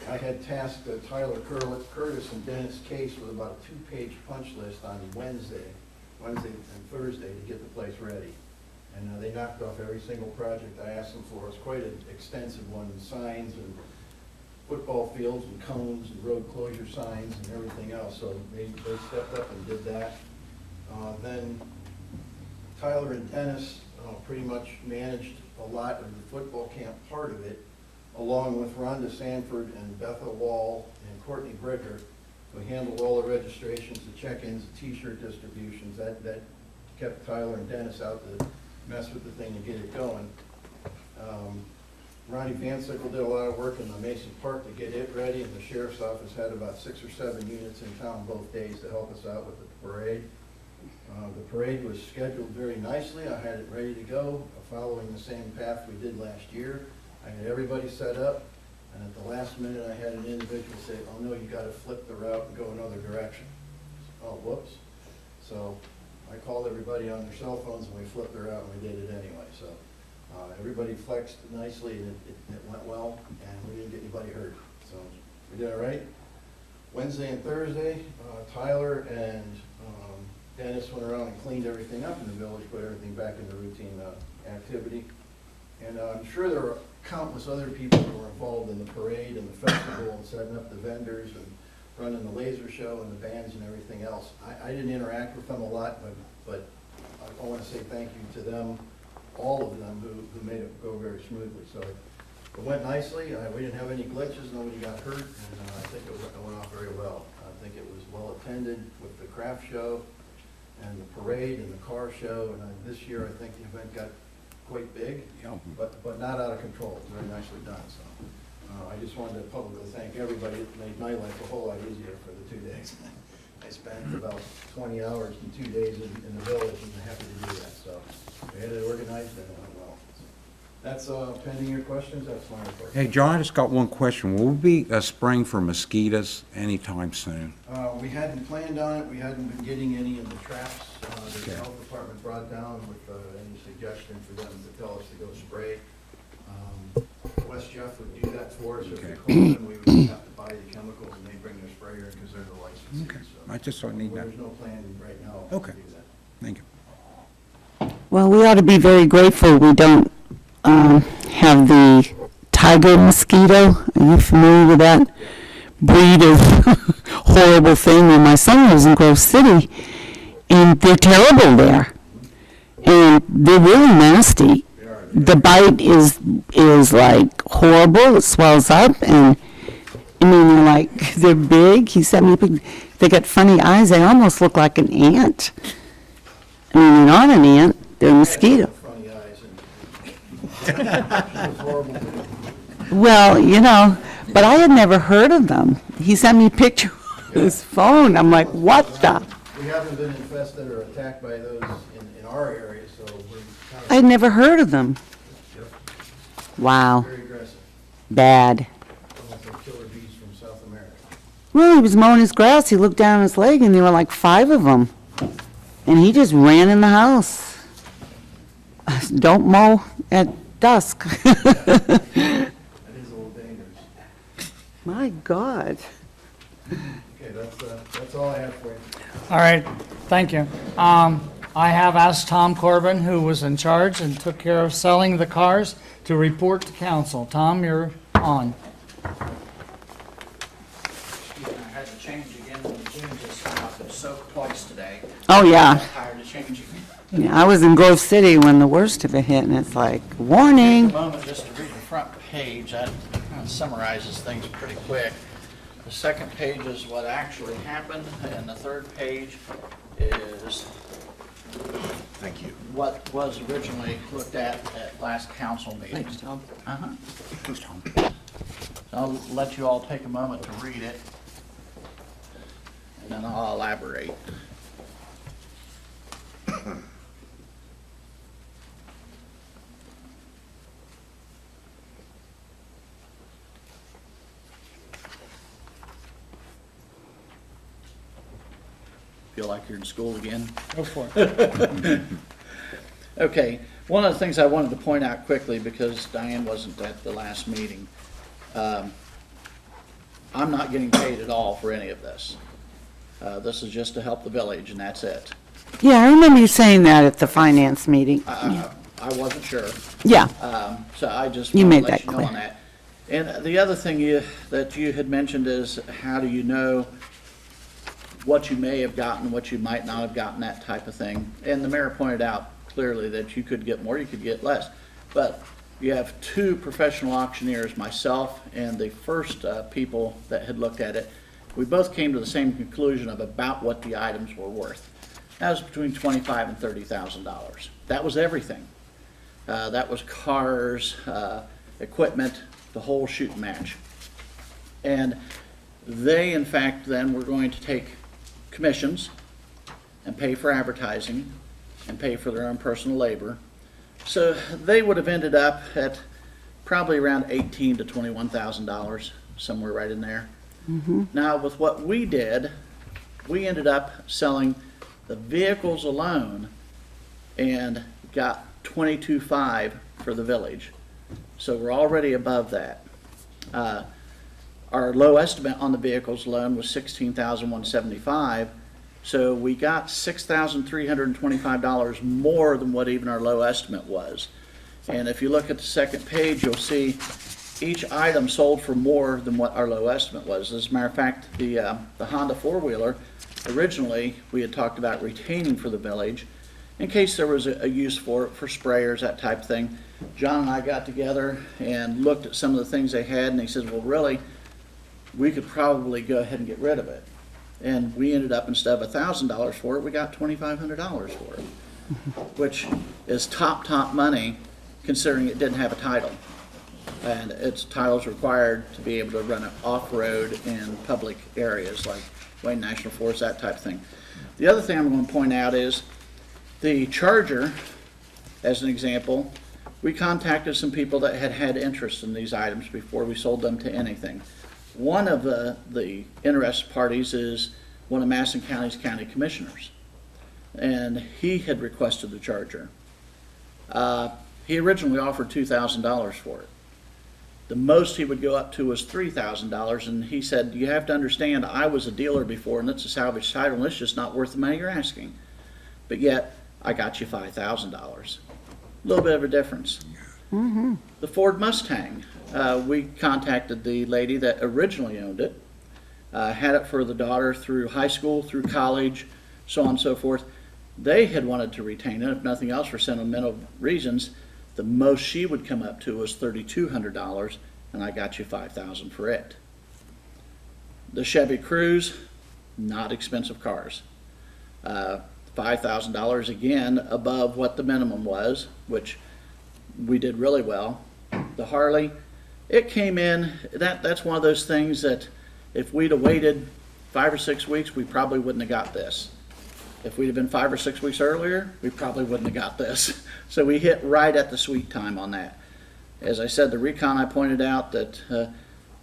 Speaker 5: I had tasked Tyler Curtis and Dennis Case with about a 2-page punch list on Wednesday and Thursday to get the place ready. And they knocked off every single project I asked them for. It was quite an extensive one, signs and football fields and cones and road closure signs and everything else. So they stepped up and did that. Then Tyler and Dennis pretty much managed a lot of the football camp part of it, along with Rhonda Sanford and Bethel Wall and Courtney Bricker, who handled all the registrations, the check-ins, the t-shirt distributions. That kept Tyler and Dennis out to mess with the thing and get it going. Ronnie Van Sickle did a lot of work in the Mason Park to get it ready, and the sheriff's office had about 6 or 7 units in town both days to help us out with the parade. The parade was scheduled very nicely. I had it ready to go, following the same path we did last year. I had everybody set up, and at the last minute I had an individual say, oh no, you gotta flip the route and go another direction. Oh, whoops. So I called everybody on their cell phones and we flipped the route and we did it anyway. So everybody flexed nicely and it went well, and we didn't get anybody hurt. So we did all right. Wednesday and Thursday, Tyler and Dennis went around and cleaned everything up in the village, put everything back into routine activity. And I'm sure there were countless other people who were involved in the parade and the festival and setting up the vendors and running the laser show and the bands and everything else. I didn't interact with them a lot, but I want to say thank you to them, all of them who made it go very smoothly. So it went nicely. We didn't have any glitches. Nobody got hurt, and I think it went off very well. I think it was well attended with the craft show and the parade and the car show. And this year, I think the event got quite big, but not out of control. It's very nicely done. So I just wanted to publicly thank everybody. It made my life a whole lot easier for the 2 days. I spent about 20 hours in 2 days in the village, and I'm happy to do that. So we had it organized, and it went well. So that's pending your questions. That's my report.
Speaker 2: Hey, John, I just got one question. Will we be spraying for mosquitoes anytime soon?
Speaker 5: We hadn't planned on it. We hadn't been getting any of the traps that the
Speaker 2: Okay.
Speaker 5: health department brought down with any suggestion for them to tell us to go spray. West Jeff would do that for us. If we
Speaker 2: Okay.
Speaker 5: called them, we would have to buy the chemicals, and they bring their sprayer in because they're the licensees.
Speaker 2: Okay.
Speaker 5: So
Speaker 2: I just don't need that.
Speaker 5: there's no plan right now
Speaker 2: Okay.
Speaker 5: to do that.
Speaker 2: Thank you.
Speaker 8: Well, we ought to be very grateful we don't have the tiger mosquito. Are you familiar with that breed of horrible thing? Well, my son lives in Grove City, and they're terrible there. And they're really nasty. The bite is like horrible. It swells up, and I mean, they're big. He sent me a pic. They got funny eyes. They almost look like an ant. I mean, they're not an ant. They're a mosquito.
Speaker 5: Funny eyes and it was horrible.
Speaker 8: Well, but I had never heard of them. He sent me a picture on his phone. I'm like, what the?
Speaker 5: We haven't been infested or attacked by those in our area, so we're
Speaker 8: I had never heard of them. Wow,
Speaker 5: very aggressive.
Speaker 8: bad.
Speaker 5: Almost like killer bees from South America.
Speaker 8: Well, he was mowing his grass. He looked down his leg, and there were like 5 of them. And he just ran in the house. Don't mow at dusk.
Speaker 5: That is a little dangerous.
Speaker 8: My God.
Speaker 5: Okay, that's all I have for you.
Speaker 3: All right, thank you. I have asked Tom Corbin, who was in charge and took care of selling the cars, to report to council. Tom, you're on.
Speaker 7: I had to change again when Zoom just came up. It's soaked twice today.
Speaker 8: Oh, yeah.
Speaker 7: I'm tired of changing.
Speaker 8: Yeah, I was in Grove City when the worst of it hit, and it's like, warning.
Speaker 7: A moment just to read the front page. That kind of summarizes things pretty quick. The second page is what actually happened, and the third page is what was originally looked at last council meeting.
Speaker 3: Thanks, Tom.
Speaker 7: Uh-huh. I'll let you all take a moment to read it, and then I'll elaborate. Feel like you're in school again?
Speaker 3: Go for it.
Speaker 7: Okay, one of the things I wanted to point out quickly, because Diane wasn't at the last meeting, I'm not getting paid at all for any of this. This is just to help the village, and that's it.
Speaker 8: Yeah, I remember you saying that at the finance meeting.
Speaker 7: I wasn't sure,
Speaker 8: Yeah,
Speaker 7: so I just
Speaker 8: You
Speaker 7: wanted
Speaker 8: made
Speaker 7: to let
Speaker 8: that
Speaker 7: you know
Speaker 8: clear.
Speaker 7: on that. And the other thing that you had mentioned is, how do you know what you may have gotten, what you might not have gotten, that type of thing. And the mayor pointed out clearly that you could get more, you could get less. But you have 2 professional auctioneers, myself and the first people that had looked at it. We both came to the same conclusion of about what the items were worth. That was between $25,000 and $30,000. That was everything. That was cars, equipment, the whole shooting match. And they, in fact, then were going to take commissions and pay for advertising and pay for their own personal labor. So they would have ended up at probably around $18,000 to $21,000, somewhere right in there. Now, with what we did, we ended up selling the vehicles alone and got $22,500 for the village. So we're already above that. Our low estimate on the vehicles alone was $16,175, so we got $6,325 more than what even our low estimate was. And if you look at the second page, you'll see each item sold for more than what our low estimate was. As a matter of fact, the Honda four-wheeler, originally, we had talked about retaining for the village in case there was a use for it, for sprayers, that type of thing. John and I got together and looked at some of the things they had, and he said, well, really, we could probably go ahead and get rid of it. And we ended up, instead of $1,000 for it, we got $2,500 for it, which is top money considering it didn't have a title. And its title's required to be able to run it off-road in public areas like Wayne National Forest, that type of thing. The other thing I'm going to point out is the Charger, as an example, we contacted some people that had interest in these items before we sold them to anything. One of the interested parties is one of Madison County's county commissioners, and he had requested the Charger. He originally offered $2,000 for it. The most he would go up to was $3,000, and he said, you have to understand, I was a dealer before, and it's a salvage title, and it's just not worth the money you're asking. But yet, I got you $5,000. A little bit of a difference. The Ford Mustang, we contacted the lady that originally owned it, had it for the daughter through high school, through college, so on and so forth. they had wanted to retain it, if nothing else for sentimental reasons. The most she would come up to was $3,200, and I got you $5,000 for it. The Chevy Cruze, not expensive cars. $5,000 again above what the minimum was, which we did really well. The Harley, it came in, that's one of those things that if we'd have waited 5 or 6 weeks, we probably wouldn't have got this. If we'd have been 5 or 6 weeks earlier, we probably wouldn't have got this. So we hit right at the sweet time on that. As I said, the Recon, I pointed out that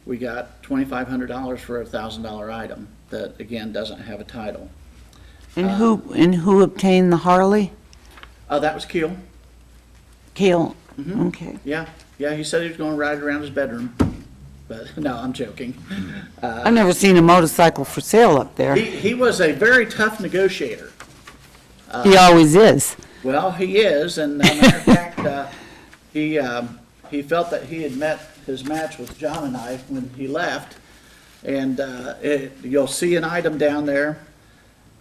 Speaker 7: we got $2,500 for a $1,000 item that, again, doesn't have a title.
Speaker 6: And who obtained the Harley?
Speaker 7: That was Keel.
Speaker 6: Kale? Okay.
Speaker 7: Yeah, he said he was going to ride around his bedroom. But no, I'm joking.
Speaker 6: I've never seen a motorcycle for sale up there.
Speaker 7: He was a very tough negotiator.
Speaker 6: He always is.
Speaker 7: Well, he is, and as a matter of fact, he felt that he had met his match with John and I when he left. And you'll see an item down there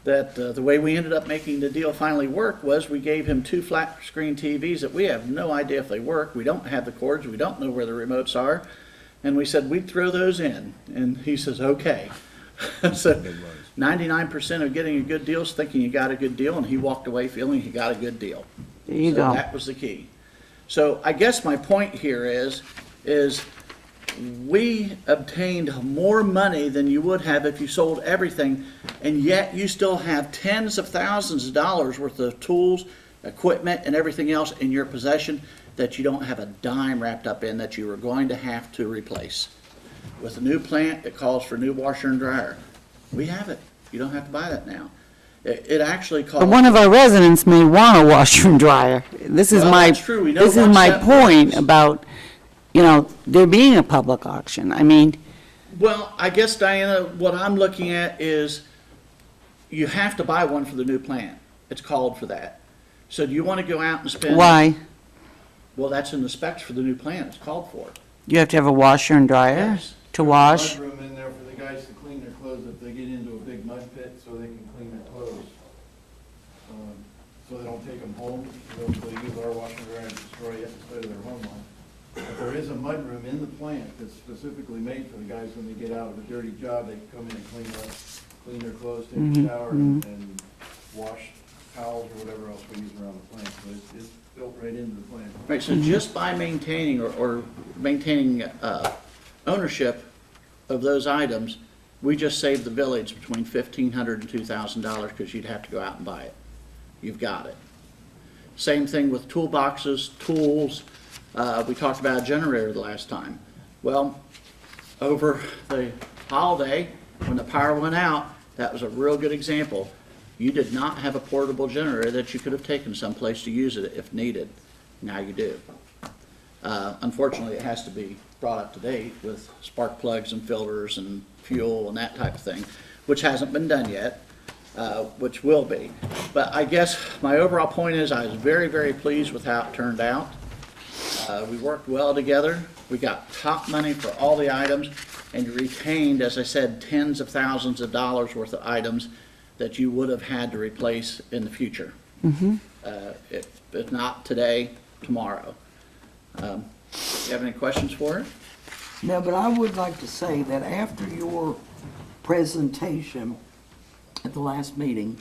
Speaker 7: that the way we ended up making the deal finally work was we gave him 2 flat screen TVs that we have no idea if they work. We don't have the cords. We don't know where the remotes are. And we said we'd throw those in. And he says, okay. So 99% of getting a good deal is thinking you got a good deal, and he walked away feeling he got a good deal.
Speaker 6: There you
Speaker 7: So
Speaker 6: go.
Speaker 7: that was the key. So I guess my point here is we obtained more money than you would have if you sold everything, and yet you still have tens of thousands of dollars worth of tools, equipment, and everything else in your possession that you don't have a dime wrapped up in that you are going to have to replace. With a new plant, it calls for new washer and dryer. We have it. You don't have to buy that now. It actually calls.
Speaker 6: But one of our residents may want a washer and dryer. This is
Speaker 7: Well,
Speaker 6: my,
Speaker 7: that's true. We know
Speaker 6: this is
Speaker 7: once
Speaker 6: my
Speaker 7: that
Speaker 6: point
Speaker 7: works.
Speaker 6: about, there being a public auction. I mean,
Speaker 7: Well, I guess, Diana, what I'm looking at is you have to buy one for the new plant. It's called for that. So do you want to go out and spend?
Speaker 6: why?
Speaker 7: Well, that's in the specs for the new plant. It's called for.
Speaker 6: You have to have a washer and dryer
Speaker 7: Yes.
Speaker 6: to wash?
Speaker 5: Mudroom in there for the guys to clean their clothes if they get into a big mud pit, so they can clean their clothes. So they don't take them home, they'll use our washer and dryer and destroy it instead of their home one. But there is a mudroom in the plant that's specifically made for the guys when they get out of a dirty job, they can come in and clean their clothes, take a shower, and wash towels or whatever else we use around the plant. So it's built right into the plant.
Speaker 7: Right, so just by maintaining or maintaining ownership of those items, we just saved the village between $1,500 and $2,000 because you'd have to go out and buy it. You've got it. Same thing with toolboxes, tools. We talked about a generator the last time. Well, over the holiday, when the power went out, that was a real good example. You did not have a portable generator that you could have taken someplace to use it if needed. Now you do. Unfortunately, it has to be brought up to date with spark plugs and filters and fuel and that type of thing, which hasn't been done yet, which will be. But I guess my overall point is I was very, very pleased with how it turned out. We worked well together. We got top money for all the items, and you retained, as I said, tens of thousands of dollars worth of items that you would have had to replace in the future. If not today, tomorrow. You have any questions for it?
Speaker 9: No, but I would like to say that after your presentation at the last meeting,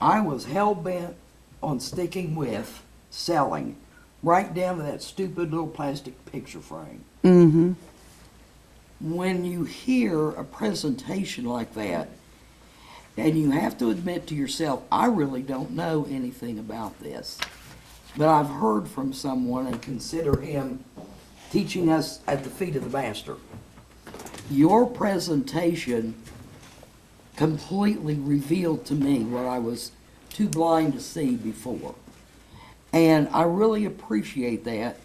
Speaker 9: I was hell-bent on sticking with selling, right down to that stupid little plastic picture frame.
Speaker 6: Mm-hmm.
Speaker 9: When you hear a presentation like that, and you have to admit to yourself, I really don't know anything about this, but I've heard from someone and consider him teaching us at the feet of the master. Your presentation completely revealed to me what I was too blind to see before. And I really appreciate that.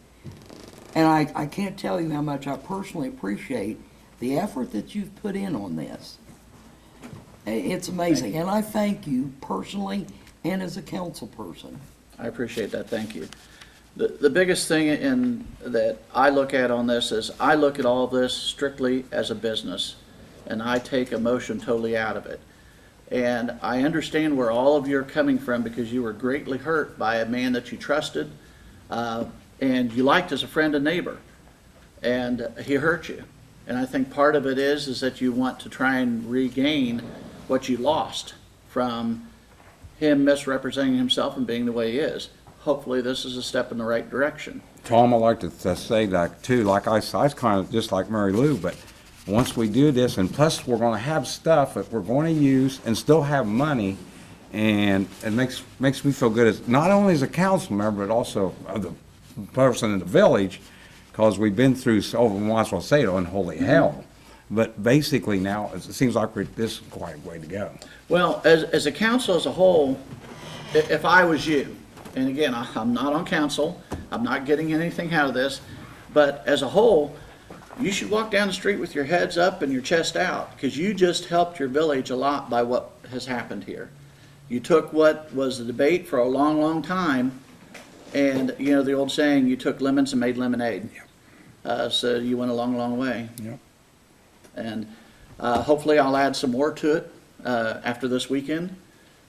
Speaker 9: And I can't tell you how much I personally appreciate the effort that you've put in on this. It's amazing. And I thank you personally and as a council person.
Speaker 7: I appreciate that, thank you. The biggest thing that I look at on this is I look at all of this strictly as a business, and I take emotion totally out of it. And I understand where all of you are coming from because you were greatly hurt by a man that you trusted and you liked as a friend and neighbor. And he hurt you. And I think part of it is that you want to try and regain what you lost from him misrepresenting himself and being the way he is. Hopefully this is a step in the right direction.
Speaker 2: Tom, I'd like to say that too, like I was kind of just like Mary Lou, but once we do this, and plus we're gonna have stuff that we're going to use and still have money, and it makes me feel good as, not only as a council member, but also the person in the village, because we've been through, so we might as well say it, unholy hell. But basically now, it seems like this is quite a way to go.
Speaker 7: Well, as a council as a whole, if I was you, and again, I'm not on council, I'm not getting anything out of this, but as a whole, you should walk down the street with your heads up and your chest out, because you just helped your village a lot by what has happened here. You took what was the debate for a long, long time, and you know the old saying, you took lemons and made lemonade. So you went a long, long way.
Speaker 2: Yep.
Speaker 7: And hopefully I'll add some more to it after this weekend,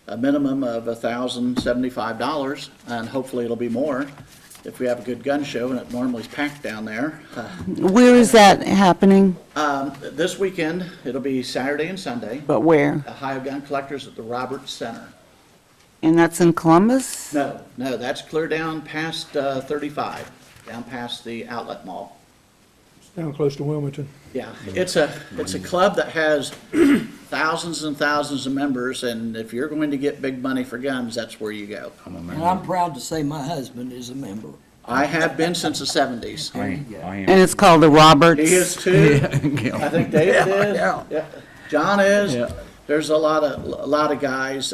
Speaker 7: a minimum of $1,075, and hopefully it'll be more if we have a good gun show, and it normally is packed down there.
Speaker 8: Where is that happening?
Speaker 7: This weekend, it'll be Saturday and Sunday,
Speaker 8: But where?
Speaker 7: Ohio Gun Collectors at the Roberts Center.
Speaker 8: And that's in Columbus?
Speaker 7: No, that's clear down past 35, down past the outlet mall.
Speaker 4: Down close to Wilmington.
Speaker 7: Yeah, it's a club that has thousands and thousands of members, and if you're going to get big money for guns, that's where you go.
Speaker 9: And I'm proud to say my husband is a member.
Speaker 7: I have been since the 70s.
Speaker 2: I
Speaker 8: And
Speaker 2: am.
Speaker 8: it's called the Roberts?
Speaker 7: He is too. I think David is. Yeah. John is.
Speaker 2: Yeah.
Speaker 7: There's a lot of guys.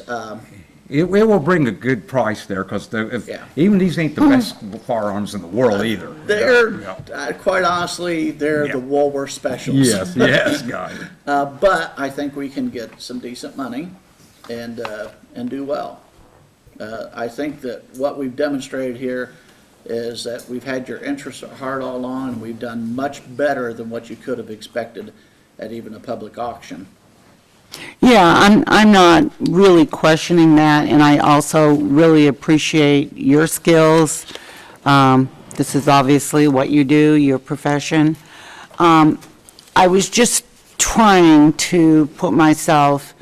Speaker 2: It will bring a good price there, because
Speaker 7: Yeah.
Speaker 2: even these ain't the best firearms in the world either.
Speaker 7: They're,
Speaker 2: Yeah.
Speaker 7: quite honestly, they're
Speaker 2: Yeah.
Speaker 7: the Woolworth specials.
Speaker 2: Yes, guys.
Speaker 7: But I think we can get some decent money and do well. I think that what we've demonstrated here is that we've had your interests at heart all along, and we've done much better than what you could have expected at even a public auction.
Speaker 8: Yeah, I'm not really questioning that, and I also really appreciate your skills. This is obviously what you do, your profession. I was just trying to put myself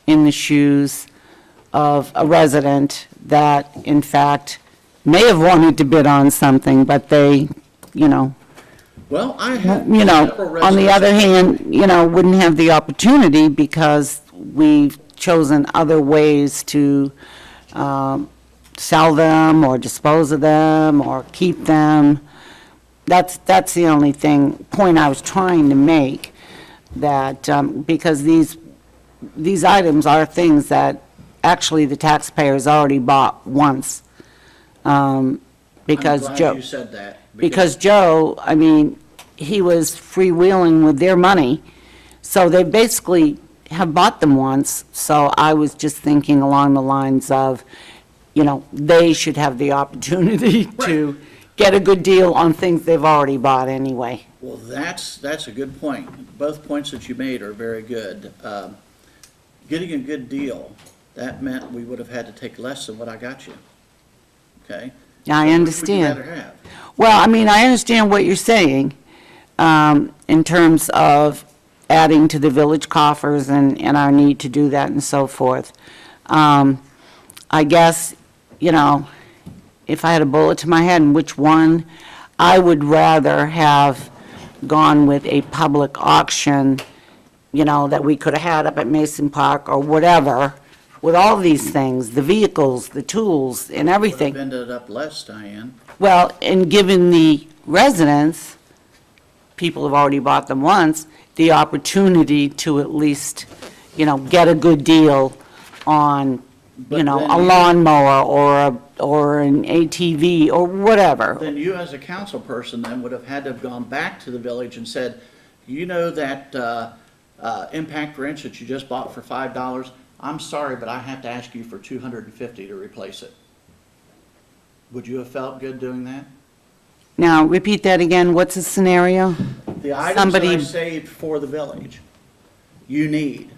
Speaker 8: in the shoes of a resident that, in fact, may have wanted to bid on something, but they,
Speaker 7: Well, I have
Speaker 8: on
Speaker 7: several
Speaker 8: the
Speaker 7: residents-
Speaker 8: other hand, wouldn't have the opportunity because we've chosen other ways to sell them or dispose of them or keep them. That's the only point I was trying to make, that, because these items are things that actually the taxpayers already bought once. Because
Speaker 7: I'm
Speaker 8: Joe.
Speaker 7: glad you said that.
Speaker 8: Because Joe, he was freewheeling with their money, so they basically have bought them once. So I was just thinking along the lines of, they should have the opportunity to get a good deal on things they've already bought anyway.
Speaker 7: Well, that's a good point. Both points that you made are very good. Getting a good deal, that meant we would have had to take less than what I got you. Okay?
Speaker 8: I understand.
Speaker 7: What would you rather have?
Speaker 8: Well, I understand what you're saying, in terms of adding to the village coffers and our need to do that and so forth. I guess, if I had a bullet to my head, and which one, I would rather have gone with a public auction, that we could have had up at Mason Park or whatever, with all these things, the vehicles, the tools, and everything.
Speaker 7: Would have ended up less, Diane.
Speaker 8: Well, and given the residents, people have already bought them once, the opportunity to at least, get a good deal on,
Speaker 7: But
Speaker 8: a
Speaker 7: then-
Speaker 8: lawnmower or an ATV or whatever.
Speaker 7: Then you, as a council person, then would have had to have gone back to the village and said, that impact wrench that you just bought for $5, I'm sorry, but I have to ask you for $250 to replace it. Would you have felt good doing that?
Speaker 8: Now, repeat that again, what's the scenario?
Speaker 7: The items that I
Speaker 8: Somebody-
Speaker 7: saved for the village, you need.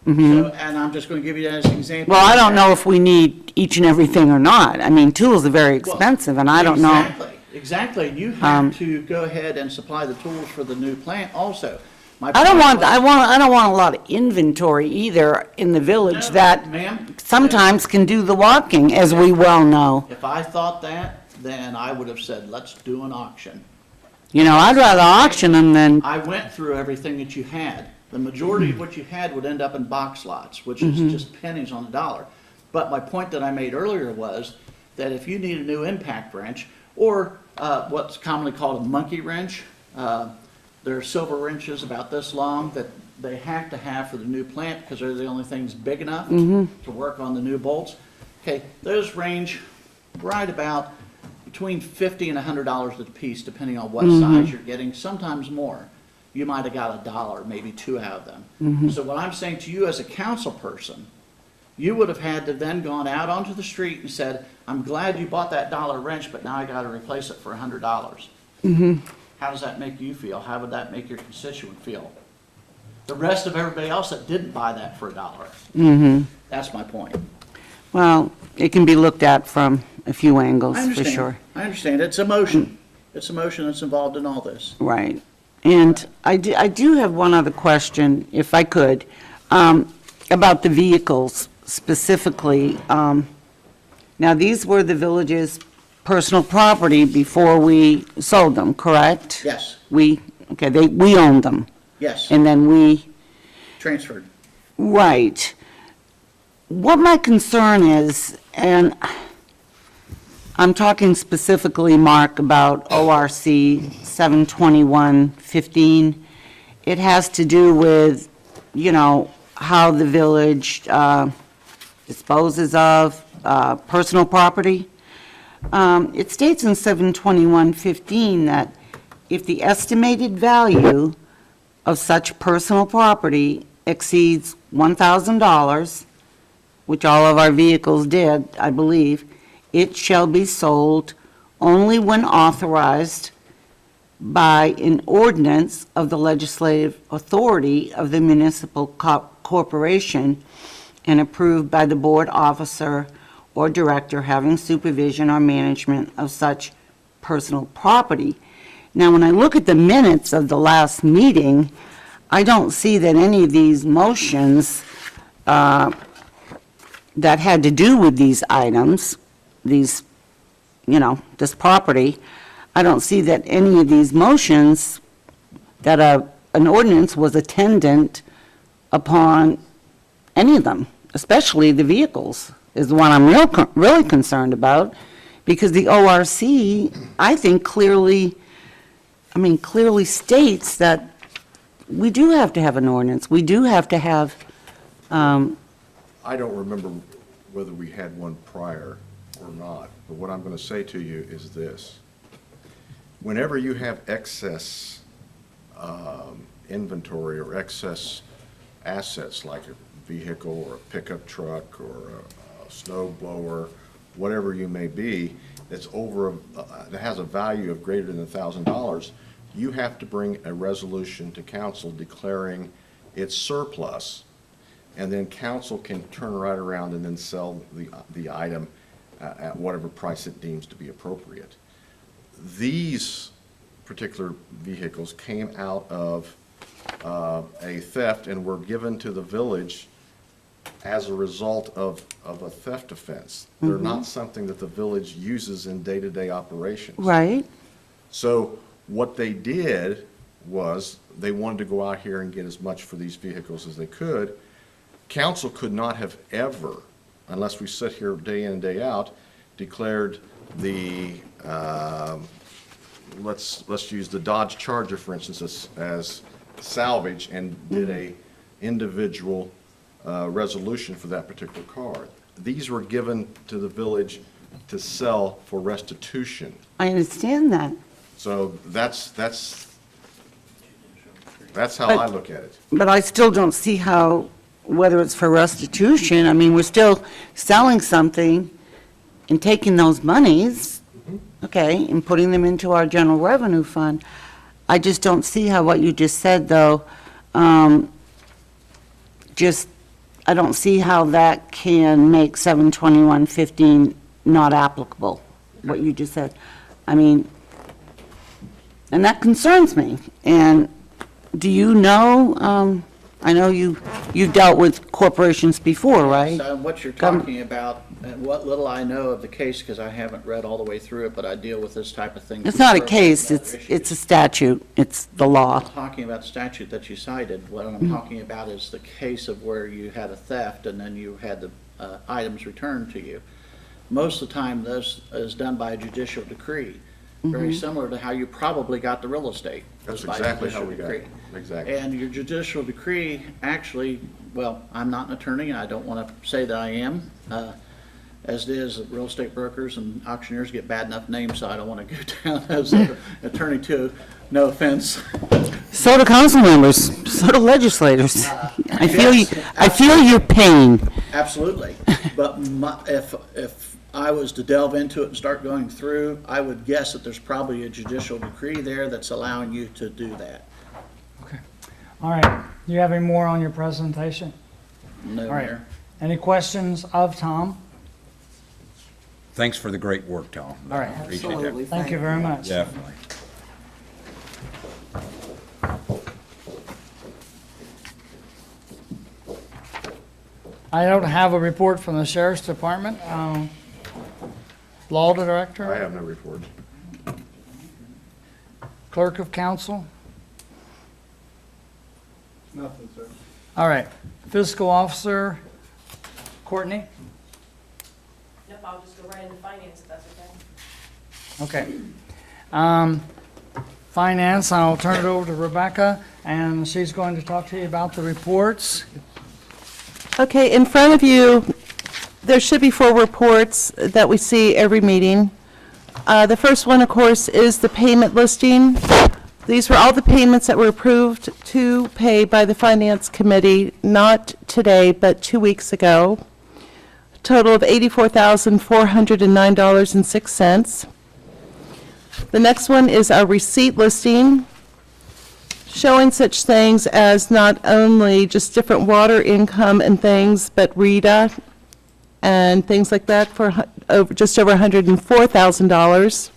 Speaker 7: So, and I'm just going to give you that as an example.
Speaker 8: Well, I don't know if we need each and everything or not. I mean, tools are very expensive, and I don't know.
Speaker 7: Exactly. You have to go ahead and supply the tools for the new plant also. My
Speaker 8: I don't
Speaker 7: point
Speaker 8: want,
Speaker 7: was-
Speaker 8: I don't want a lot of inventory either in the village
Speaker 7: No,
Speaker 8: that
Speaker 7: ma'am.
Speaker 8: sometimes can do the walking, as we well know.
Speaker 7: If I thought that, then I would have said, let's do an auction.
Speaker 8: You know, I'd rather auction them than,
Speaker 7: I went through everything that you had. The majority of what you had would end up in box lots, which is just pennies on the dollar. But my point that I made earlier was that if you need a new impact wrench, or what's commonly called a monkey wrench, they're silver wrenches about this long that they have to have for the new plant because they're the only things big enough to work on the new bolts. Okay, those range right about between $50 and $100 a piece, depending on what size you're getting, sometimes more. You might have got $1, maybe 2 out of them. So what I'm saying to you as a council person, you would have had to then gone out onto the street and said, I'm glad you bought that dollar wrench, but now I got to replace it for $100. How does that make you feel? How would that make your constituent feel? The rest of everybody else that didn't buy that for $1. That's my point.
Speaker 8: well, it can be looked at from a few angles,
Speaker 7: I
Speaker 8: for
Speaker 7: understand.
Speaker 8: sure.
Speaker 7: I understand. It's emotion. It's emotion that's involved in all this.
Speaker 8: Right. And I do have one other question, if I could, about the vehicles specifically. Now, these were the village's personal property before we sold them, correct?
Speaker 7: Yes,
Speaker 8: We owned them,
Speaker 7: yes,
Speaker 8: and then we,
Speaker 7: transferred.
Speaker 8: right. What my concern is, and I'm talking specifically, Mark, about ORC 72115. It has to do with, you know, how the village disposes of personal property. It states in 72115 that if the estimated value of such personal property exceeds $1,000, which all of our vehicles did, I believe, it shall be sold only when authorized by an ordinance of the legislative authority of the municipal corporation and approved by the board officer or director having supervision or management of such personal property. Now, when I look at the minutes of the last meeting, I don't see that any of these motions that had to do with these items, these, you know, this property, I don't see that any of these motions, that an ordinance was attendant upon any of them, especially the vehicles, is the one I'm really concerned about, because the ORC, I think clearly states that we do have to have an ordinance. We do have to have,
Speaker 10: I don't remember whether we had one prior or not, but what I'm going to say to you is this. Whenever you have excess inventory or excess assets, like a vehicle or a pickup truck or a snow blower, whatever you may be, that's that has a value of greater than $1,000, you have to bring a resolution to council declaring its surplus, and then council can turn right around and then sell the item at whatever price it deems to be appropriate. These particular vehicles came out of a theft and were given to the village as a result of a theft offense. They're not something that the village uses in day-to-day operations.
Speaker 8: right?
Speaker 10: So what they did was they wanted to go out here and get as much for these vehicles as they could. Council could not have ever, unless we sit here day in and day out, declared the, let's use the Dodge Charger, for instance, as salvage and did a individual resolution for that particular car. These were given to the village to sell for restitution.
Speaker 8: I understand that.
Speaker 10: So that's how I look at it.
Speaker 8: But I still don't see how, whether it's for restitution, I mean, we're still selling something and taking those monies, okay, and putting them into our general revenue fund. I just don't see how what you just said, though, just
Speaker 6: I don't see how that can make 721.15 not applicable, what you just said. I mean, and that concerns me. And do you know, I know you've dealt with corporations before, right?
Speaker 7: So what you're talking about, and what little I know of the case, because I haven't read all the way through it, but I deal with this type of thing.
Speaker 6: It's not a
Speaker 7: for
Speaker 6: case,
Speaker 7: other
Speaker 6: it's
Speaker 7: issues.
Speaker 6: a statute, it's the law.
Speaker 7: I'm talking about the statute that you cited. What I'm talking about is the case of where you had a theft and then you had the items returned to you. Most of the time, this is done by a judicial decree, very similar to how you probably got the real estate.
Speaker 10: That's
Speaker 7: was by
Speaker 10: exactly how
Speaker 7: judicial
Speaker 10: we got
Speaker 7: decree.
Speaker 10: it. Exactly.
Speaker 7: And your judicial decree, actually, well, I'm not an attorney, and I don't want to say that I am. As it is, real estate brokers and auctioneers get bad enough names, so I don't want to go down as an attorney too. No offense.
Speaker 6: So do council members, so do legislators. I feel your pain.
Speaker 7: Absolutely. But if I was to delve into it and start going through, I would guess that there's probably a judicial decree there that's allowing you to do that.
Speaker 3: All right, do you have any more on your presentation?
Speaker 7: No,
Speaker 3: All right.
Speaker 7: Mayor.
Speaker 3: Any questions of Tom?
Speaker 2: Thanks for the great work, Tom.
Speaker 3: All right.
Speaker 2: Appreciate that.
Speaker 9: Absolutely.
Speaker 3: Thank you very much.
Speaker 2: Definitely.
Speaker 3: I don't have a report from the sheriff's department. Law director?
Speaker 10: I have no report.
Speaker 3: Clerk of council?
Speaker 5: Nothing, sir.
Speaker 3: All right. Fiscal officer, Courtney?
Speaker 11: Yep, I'll just go right into finance if that's okay.
Speaker 3: Okay. Finance, I'll turn it over to Rebecca, and she's going to talk to you about the reports.
Speaker 1: Okay, in front of you, there should be 4 reports that we see every meeting. The first one, of course, is the payment listing. These were all the payments that were approved to pay by the Finance Committee, not today, but 2 weeks ago. Total of $84,409.06. The next one is our receipt listing, showing such things as not only just different water income and things, but RETA and things like that for just over $104,000.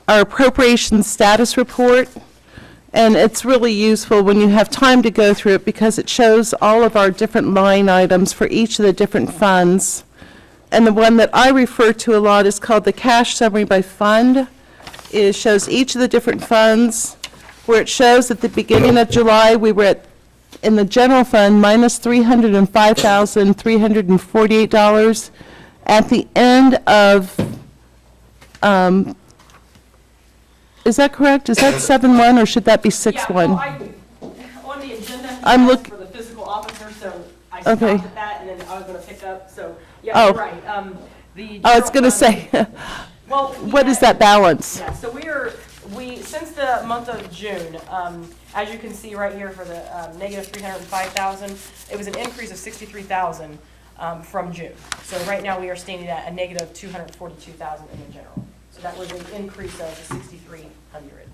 Speaker 1: Our appropriation status report, and it's really useful when you have time to go through it because it shows all of our different line items for each of the different funds. And the one that I refer to a lot is called the cash summary by fund. It shows each of the different funds, where it shows at the beginning of July, we were at, in the general fund, minus $305,348. At the end of, is that correct? Is that 7-1 or should that be 6-1?
Speaker 11: Yeah, well, on the agenda,
Speaker 1: I'm
Speaker 11: it's
Speaker 1: look-
Speaker 11: for the physical officer, so I
Speaker 1: Okay.
Speaker 11: stopped at that, and then I was gonna pick up, so, yeah,
Speaker 1: Oh.
Speaker 11: you're right.
Speaker 1: I was going to say,
Speaker 11: Well,
Speaker 1: what is that balance?
Speaker 11: Yeah, so since the month of June, as you can see right here for the negative 305,000, it was an increase of 63,000 from June. So right now, we are standing at a negative 242,000 in the general. So that was an increase of 6,300.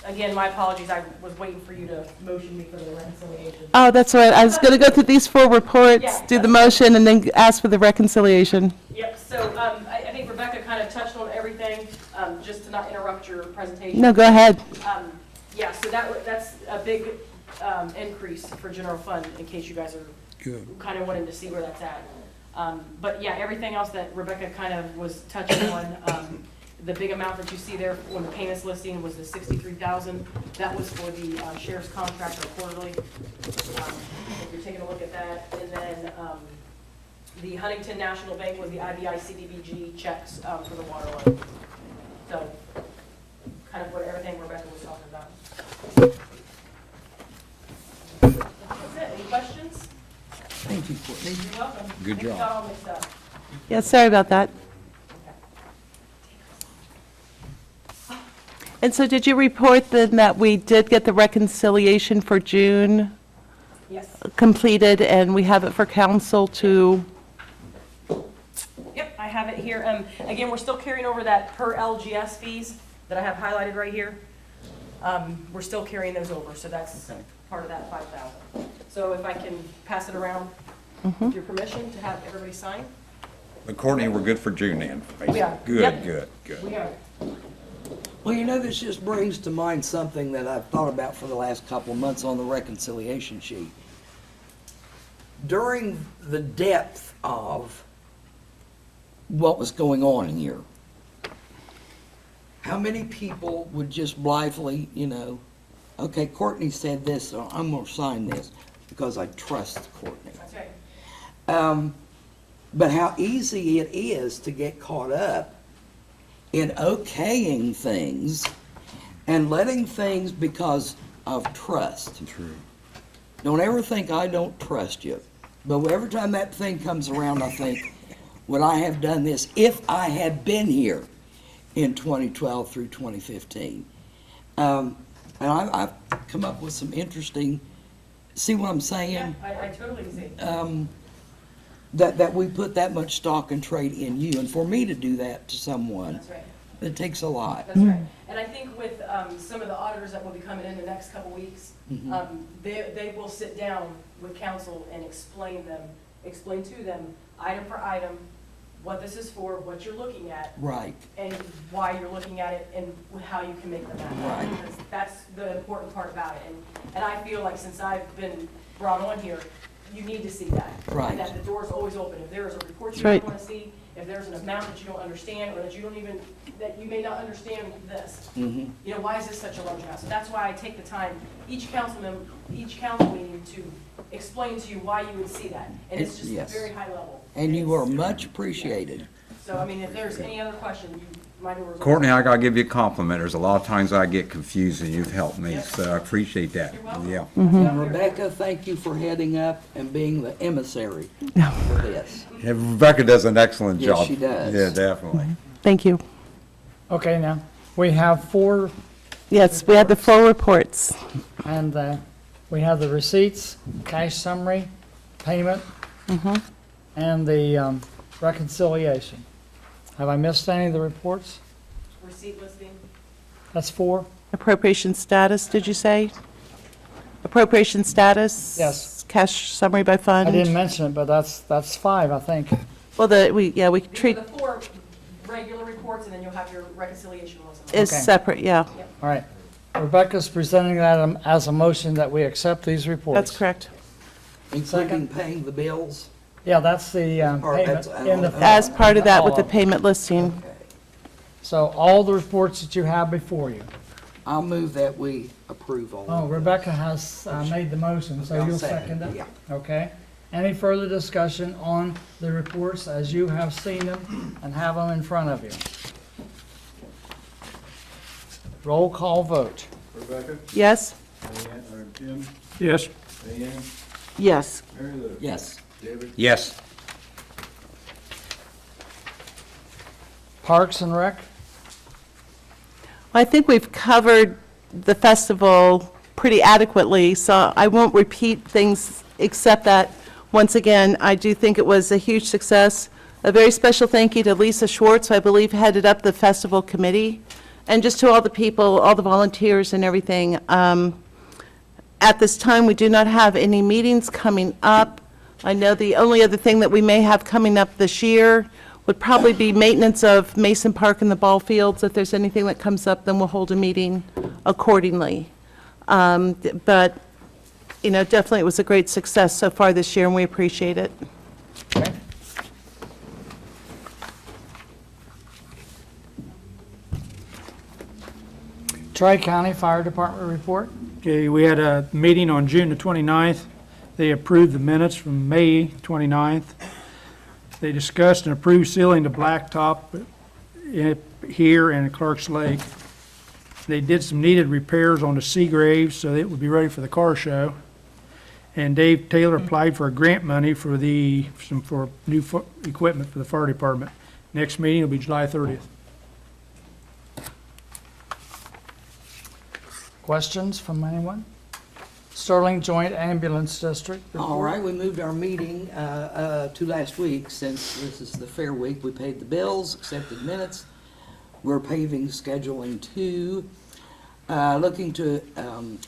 Speaker 11: Again, my apologies, I was waiting for you to motion me for the reconciliation.
Speaker 1: Oh, that's all right. I was going to go through these 4 reports,
Speaker 11: Yeah.
Speaker 1: do the motion, and then ask for the reconciliation.
Speaker 11: Yep, so I think Rebecca kind of touched on everything, just to not interrupt your presentation.
Speaker 1: No, go ahead.
Speaker 11: Yeah, so that's a big increase for general fund, in case you guys are kind of wanting to see where that's at. But yeah, everything else that Rebecca kind of was touching on, the big amount that you see there when the payments listing was the 63,000. That was for the sheriff's contract or quarterly. If you're taking a look at that, and then the Huntington National Bank was the IBI CDBG checks for the water line. So, kind of what everything Rebecca was talking about. That's it. Any questions?
Speaker 9: Thank you, Courtney.
Speaker 11: You're welcome.
Speaker 2: Good
Speaker 11: I got
Speaker 2: job.
Speaker 11: all mixed up.
Speaker 1: Yeah, sorry about that. And so did you report then that we did get the reconciliation for June
Speaker 11: Yes.
Speaker 1: completed, and we have it for council to,
Speaker 11: Yep, I have it here. Again, we're still carrying over that per LGS fees that I have highlighted right here. We're still carrying those over, so that's part of that 5,000. So if I can pass it around with your permission to have everybody sign?
Speaker 2: But Courtney, we're good for June then?
Speaker 11: We are.
Speaker 2: Good,
Speaker 11: Yep.
Speaker 2: good, good.
Speaker 11: We are.
Speaker 9: Well, you know, this just brings to mind something that I've thought about for the last couple of months on the reconciliation sheet. During the depth of what was going on here, how many people would just blithely, okay, Courtney said this, so I'm gonna sign this because I trust Courtney.
Speaker 11: That's right.
Speaker 9: But how easy it is to get caught up in okaying things and letting things because of trust. True. Don't ever think I don't trust you. But every time that thing comes around, I think, would I have done this if I had been here in 2012 through 2015? And I've come up with some interesting, see what I'm saying?
Speaker 11: Yeah, I totally see.
Speaker 9: That we put that much stock and trade in you. And for me to do that to someone,
Speaker 11: That's right.
Speaker 9: it takes a lot.
Speaker 11: That's right. And I think with some of the auditors that will be coming in the next couple weeks, they will sit down with council and explain to them, item for item, what this is for, what you're looking at,
Speaker 9: Right.
Speaker 11: and why you're looking at it, and how you can make them happen.
Speaker 9: Right.
Speaker 11: Because that's the important part about it. And I feel like since I've been brought on here, you need to see that.
Speaker 9: Right.
Speaker 11: And that the door's always open. If there is a report you
Speaker 1: That's right.
Speaker 11: don't want to see, if there's an amount that you don't understand, or that you don't even, that you may not understand this, why is this such a large amount? So that's why I take the time, each council meeting, to explain to you why you would see that. And it's just a
Speaker 9: Yes.
Speaker 11: very high level.
Speaker 9: And you are much appreciated.
Speaker 11: So, I mean, if there's any other question, my door's open.
Speaker 2: Courtney, I gotta give you a compliment. There's a lot of times I get confused and you've helped me, so I appreciate that.
Speaker 11: You're welcome.
Speaker 2: Yeah.
Speaker 9: And Rebecca, thank you for heading up and being the emissary for this.
Speaker 2: Yeah, Rebecca does an excellent
Speaker 9: Yes,
Speaker 2: job.
Speaker 9: she does.
Speaker 2: Yeah, definitely.
Speaker 1: Thank you.
Speaker 3: Okay, now, we have 4,
Speaker 1: Yes, we had the full reports.
Speaker 3: and we have the receipts, cash summary, payment, and the reconciliation. Have I missed any of the reports?
Speaker 11: Receipt listing.
Speaker 3: That's 4?
Speaker 1: Appropriation status, did you say? Appropriation status?
Speaker 3: Yes.
Speaker 1: Cash summary by fund?
Speaker 3: I didn't mention it, but that's 5, I think.
Speaker 1: Well, we
Speaker 11: These are
Speaker 1: treat,
Speaker 11: the 4 regular reports, and then you'll have your reconciliation ones.
Speaker 1: is
Speaker 3: Okay.
Speaker 1: separate, yeah.
Speaker 3: All right. Rebecca's presenting that as a motion that we accept these reports.
Speaker 1: That's correct.
Speaker 9: Including paying the bills.
Speaker 3: Yeah, that's the
Speaker 9: Or
Speaker 3: payment
Speaker 9: that's-
Speaker 3: in the.
Speaker 1: As part of that with the
Speaker 3: all
Speaker 1: payment listing.
Speaker 9: Okay.
Speaker 3: So all the reports that you have before you.
Speaker 9: I'll move that we approve all
Speaker 3: Oh,
Speaker 9: of this.
Speaker 3: Rebecca has made the motion, so
Speaker 9: I'll
Speaker 3: you'll
Speaker 9: second
Speaker 3: second
Speaker 9: it,
Speaker 3: it?
Speaker 9: yeah.
Speaker 3: Okay. Any further discussion on the reports as you have seen them and have them in front of you? Roll call vote.
Speaker 5: Rebecca,
Speaker 1: Yes?
Speaker 5: Jim,
Speaker 4: Yes,
Speaker 5: Diane,
Speaker 1: Yes.
Speaker 5: Mary Lou,
Speaker 9: Yes.
Speaker 5: David,
Speaker 2: Yes.
Speaker 3: Parks and Rec?
Speaker 1: I think we've covered the festival pretty adequately, so I won't repeat things except that, once again, I do think it was a huge success. A very special thank you to Lisa Schwartz, who I believe headed up the festival committee, and just to all the people, all the volunteers and everything. At this time, we do not have any meetings coming up. I know the only other thing that we may have coming up this year would probably be maintenance of Mason Park and the ball fields. If there's anything that comes up, then we'll hold a meeting accordingly. But, definitely it was a great success so far this year, and we appreciate it.
Speaker 3: Okay. Tri-County Fire Department report?
Speaker 4: okay, we had a meeting on June the 29th. They approved the minutes from May 29th. They discussed and approved sealing the blacktop here and at Clark's Lake. They did some needed repairs on the Seagraves so that it would be ready for the car show. And Dave Taylor applied for a grant money for for new equipment for the fire department. Next meeting will be July 30th.
Speaker 3: Questions from anyone? Sterling Joint Ambulance District report?
Speaker 9: All right, we moved our meeting to last week, since this is the fair week. We paid the bills, accepted minutes. We're paving scheduling 2. Looking to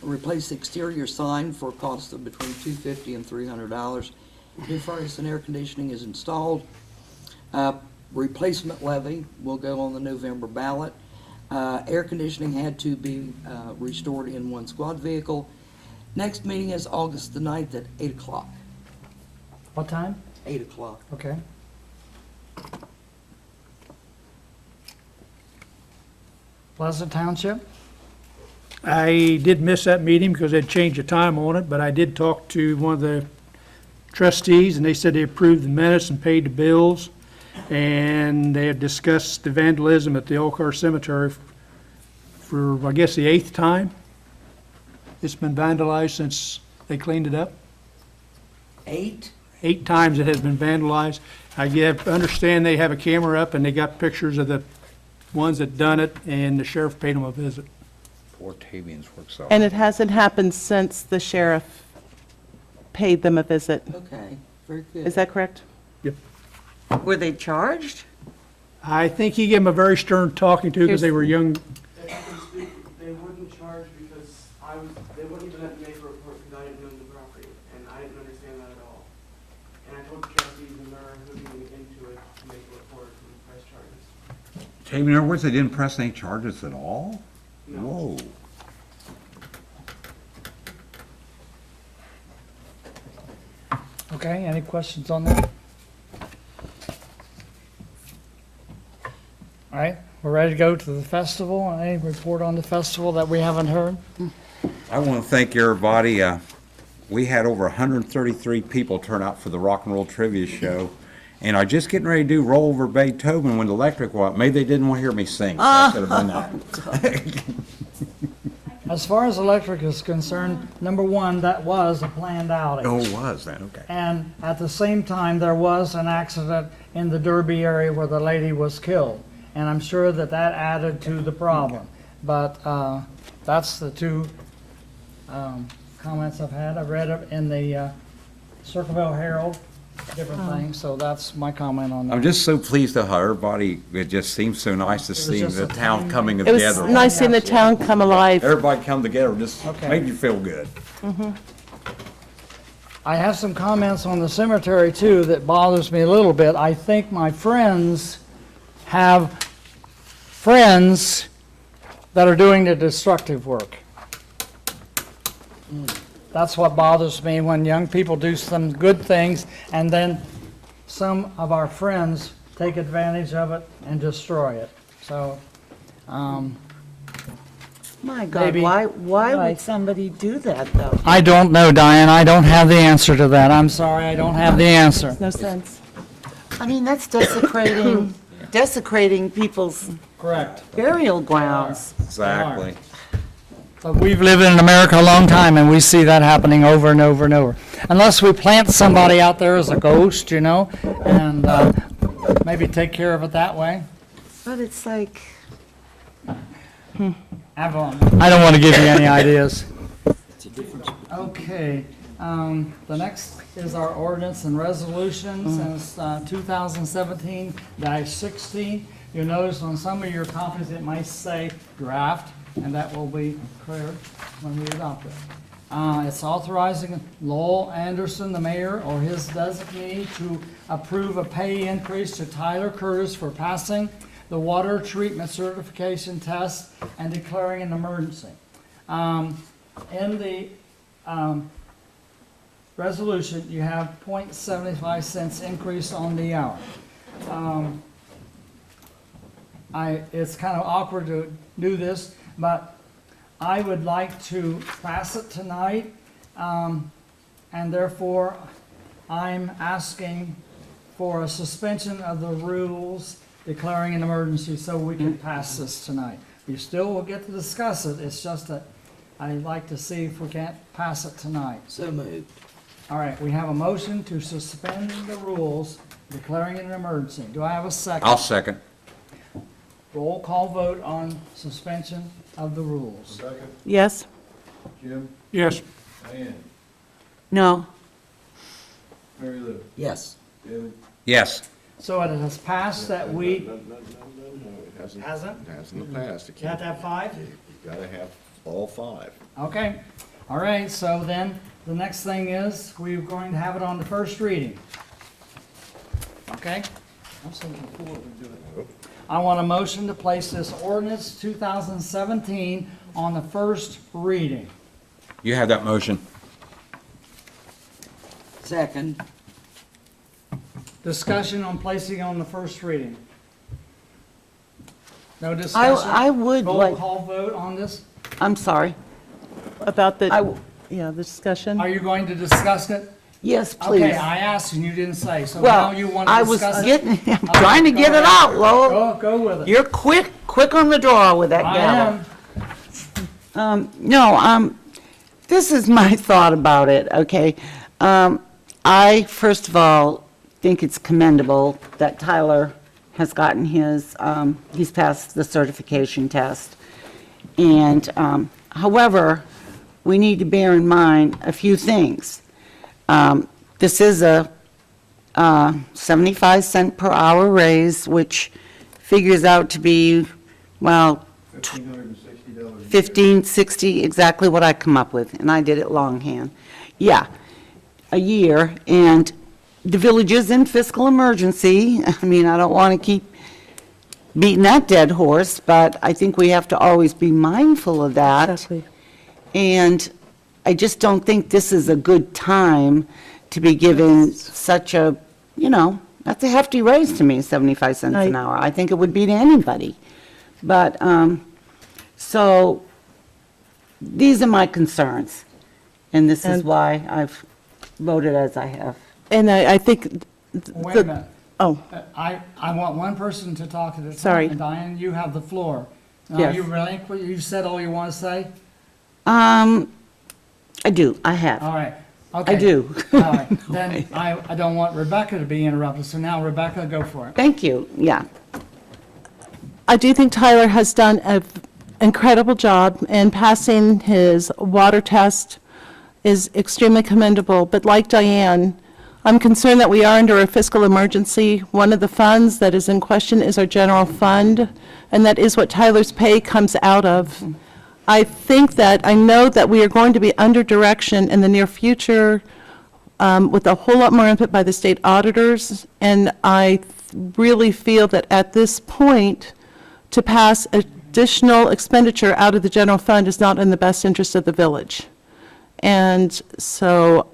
Speaker 9: replace the exterior sign for a cost of between $250 and $300. New furnace and air conditioning is installed. Replacement levy will go on the November ballot. Air conditioning had to be restored in one squad vehicle. Next meeting is August the 9th at 8 o'clock.
Speaker 3: What time?
Speaker 9: 8 o'clock.
Speaker 3: Okay. Pleasant Township?
Speaker 4: I did miss that meeting because they'd changed the time on it, but I did talk to one of the trustees, and they said they approved the minutes and paid the bills, and they had discussed the vandalism at the Elkhart Cemetery for, I guess, the 8th time. It's been vandalized since they cleaned it up.
Speaker 9: 8?
Speaker 4: 8 times it has been vandalized. Understand they have a camera up, and they got pictures of the ones that done it, and the sheriff paid them a visit.
Speaker 2: Poor Tavians works out.
Speaker 1: And it hasn't happened since the sheriff paid them a visit.
Speaker 9: Okay, very good.
Speaker 1: Is that correct?
Speaker 6: Were they charged?
Speaker 4: I think he gave them a very stern talking to because they were young.
Speaker 12: They wouldn't charge because they wouldn't even have to make a report because I didn't own the property, and I didn't understand that at all. And I told the trustees, and they're looking into it to make a report and press charges.
Speaker 2: Tavian, in other words, they didn't press any charges at all?
Speaker 12: No.
Speaker 2: Whoa.
Speaker 3: Okay, any questions on that? All right, we're ready to go to the festival. Any report on the festival that we haven't heard?
Speaker 2: I want to thank everybody. We had over 133 people turn out for the Rock and Roll Trivia Show. And I just getting ready to do Roll Over Beethoven when the electric went out. Maybe they didn't want to hear me sing. So I should have done that.
Speaker 3: As far as electric is concerned, number one, that was a planned outage.
Speaker 2: Oh, it was then, okay.
Speaker 3: And at the same time, there was an accident in the Derby area where the lady was killed. And I'm sure that that added to the problem. But that's the two comments I've had. I've read it in the Circleville Herald, different things, so that's my comment on that.
Speaker 2: I'm just so pleased to how everybody, it just seems so nice to see
Speaker 3: just
Speaker 2: the
Speaker 3: a
Speaker 2: town
Speaker 3: tiny-
Speaker 2: coming
Speaker 1: It was
Speaker 2: together.
Speaker 1: nice seeing the town come alive.
Speaker 2: Everybody come together, just
Speaker 3: Okay.
Speaker 2: made you feel good.
Speaker 3: I have some comments on the cemetery too that bothers me a little bit. I think my friends have friends that are doing the destructive work. That's what bothers me when young people do some good things and then some of our friends take advantage of it and destroy it. So,
Speaker 6: My God,
Speaker 3: Maybe.
Speaker 6: why
Speaker 3: Right.
Speaker 6: would somebody do that, though?
Speaker 3: I don't know, Diane. I don't have the answer to that. I'm sorry, I don't have the answer.
Speaker 1: No sense.
Speaker 6: I mean, that's desecrating people's
Speaker 3: Correct.
Speaker 6: burial grounds.
Speaker 2: Exactly.
Speaker 3: But we've lived in America a long time, and we see that happening over and over and over. Unless we plant somebody out there as a ghost, you know, and maybe take care of it that way.
Speaker 6: But it's like,
Speaker 3: Avalon. I don't want to give you any ideas. Okay, the next is our ordinance and resolution since 2017-16. You'll notice on some of your copies, it might say draft, and that will be clear when we adopt it. It's authorizing Lowell Anderson, the mayor, or his designee, to approve a pay increase to Tyler Curtis for passing the water treatment certification test and declaring an emergency. In the resolution, you have 0.75 cents increase on the hour. It's kind of awkward to do this, but I would like to pass it tonight, and therefore, I'm asking for a suspension of the rules declaring an emergency so we can pass this tonight. You still will get to discuss it, it's just that I'd like to see if we can't pass it tonight.
Speaker 9: So moved.
Speaker 3: All right, we have a motion to suspend the rules declaring an emergency. Do I have a second?
Speaker 2: I'll second.
Speaker 3: Roll call vote on suspension of the rules.
Speaker 5: Rebecca,
Speaker 1: Yes?
Speaker 5: Jim,
Speaker 4: Yes.
Speaker 5: Diane,
Speaker 6: no,
Speaker 5: Mary Lou,
Speaker 9: Yes.
Speaker 5: David,
Speaker 2: Yes.
Speaker 3: So it has passed that we,
Speaker 10: No, it hasn't.
Speaker 3: Hasn't?
Speaker 10: It hasn't passed.
Speaker 3: you have to have 5?
Speaker 10: You gotta have all 5.
Speaker 3: Okay, all right, so then, the next thing is, we're going to have it on the first reading. Okay? I'm so looking forward to doing it. I want a motion to place this ordinance 2017 on the first reading.
Speaker 2: You have that motion.
Speaker 9: Second.
Speaker 3: Discussion on placing on the first reading. No discussion?
Speaker 6: I would
Speaker 3: Roll
Speaker 6: like,
Speaker 3: call vote on this?
Speaker 6: I'm sorry.
Speaker 1: About the,
Speaker 6: I,
Speaker 1: the discussion?
Speaker 3: Are you going to discuss it?
Speaker 6: yes, please.
Speaker 3: Okay, I asked and you didn't say, so now
Speaker 6: Well,
Speaker 3: you want to
Speaker 6: I was
Speaker 3: discuss it?
Speaker 6: getting, I'm trying to
Speaker 3: Go
Speaker 6: get it
Speaker 3: ahead.
Speaker 6: out, Lowell.
Speaker 3: Go with it.
Speaker 6: You're quick on the draw with that
Speaker 3: I
Speaker 6: gavel.
Speaker 3: am.
Speaker 6: No, this is my thought about it, okay? I, first of all, think it's commendable that Tyler has gotten his, he's passed the certification test. And, however, we need to bear in mind a few things. This is a 75-cent per hour raise, which figures out to be, well,
Speaker 5: $1,560.
Speaker 6: 1560, exactly what I come up with, and I did it longhand. Yeah, a year, and the village is in fiscal emergency. I mean, I don't want to keep beating that dead horse, but I think we have to always be mindful of that.
Speaker 1: Exactly.
Speaker 6: And I just don't think this is a good time to be given such a, that's a hefty raise to me, 75 cents an hour. I think it would be to anybody. But, so, these are my concerns, and this is
Speaker 1: And-
Speaker 6: why I've voted as I have.
Speaker 1: And I think,
Speaker 3: Wait a minute.
Speaker 1: oh,
Speaker 3: I want one person to talk at a time.
Speaker 1: Sorry.
Speaker 3: And Diane, you have the floor. Now,
Speaker 6: Yes.
Speaker 3: you relinquish, you said all you want to say?
Speaker 6: I do, I have.
Speaker 3: All right. Okay.
Speaker 6: I do.
Speaker 3: All right. Then I don't want Rebecca to be interrupted, so now Rebecca, go for it.
Speaker 6: Thank you, yeah.
Speaker 1: I do think Tyler has done an incredible job, and passing his water test is extremely commendable. But like Diane, I'm concerned that we are under a fiscal emergency. One of the funds that is in question is our general fund, and that is what Tyler's pay comes out of. I think that, I know that we are going to be under direction in the near future with a whole lot more input by the state auditors, and I really feel that at this point, to pass additional expenditure out of the general fund is not in the best interest of the village. And so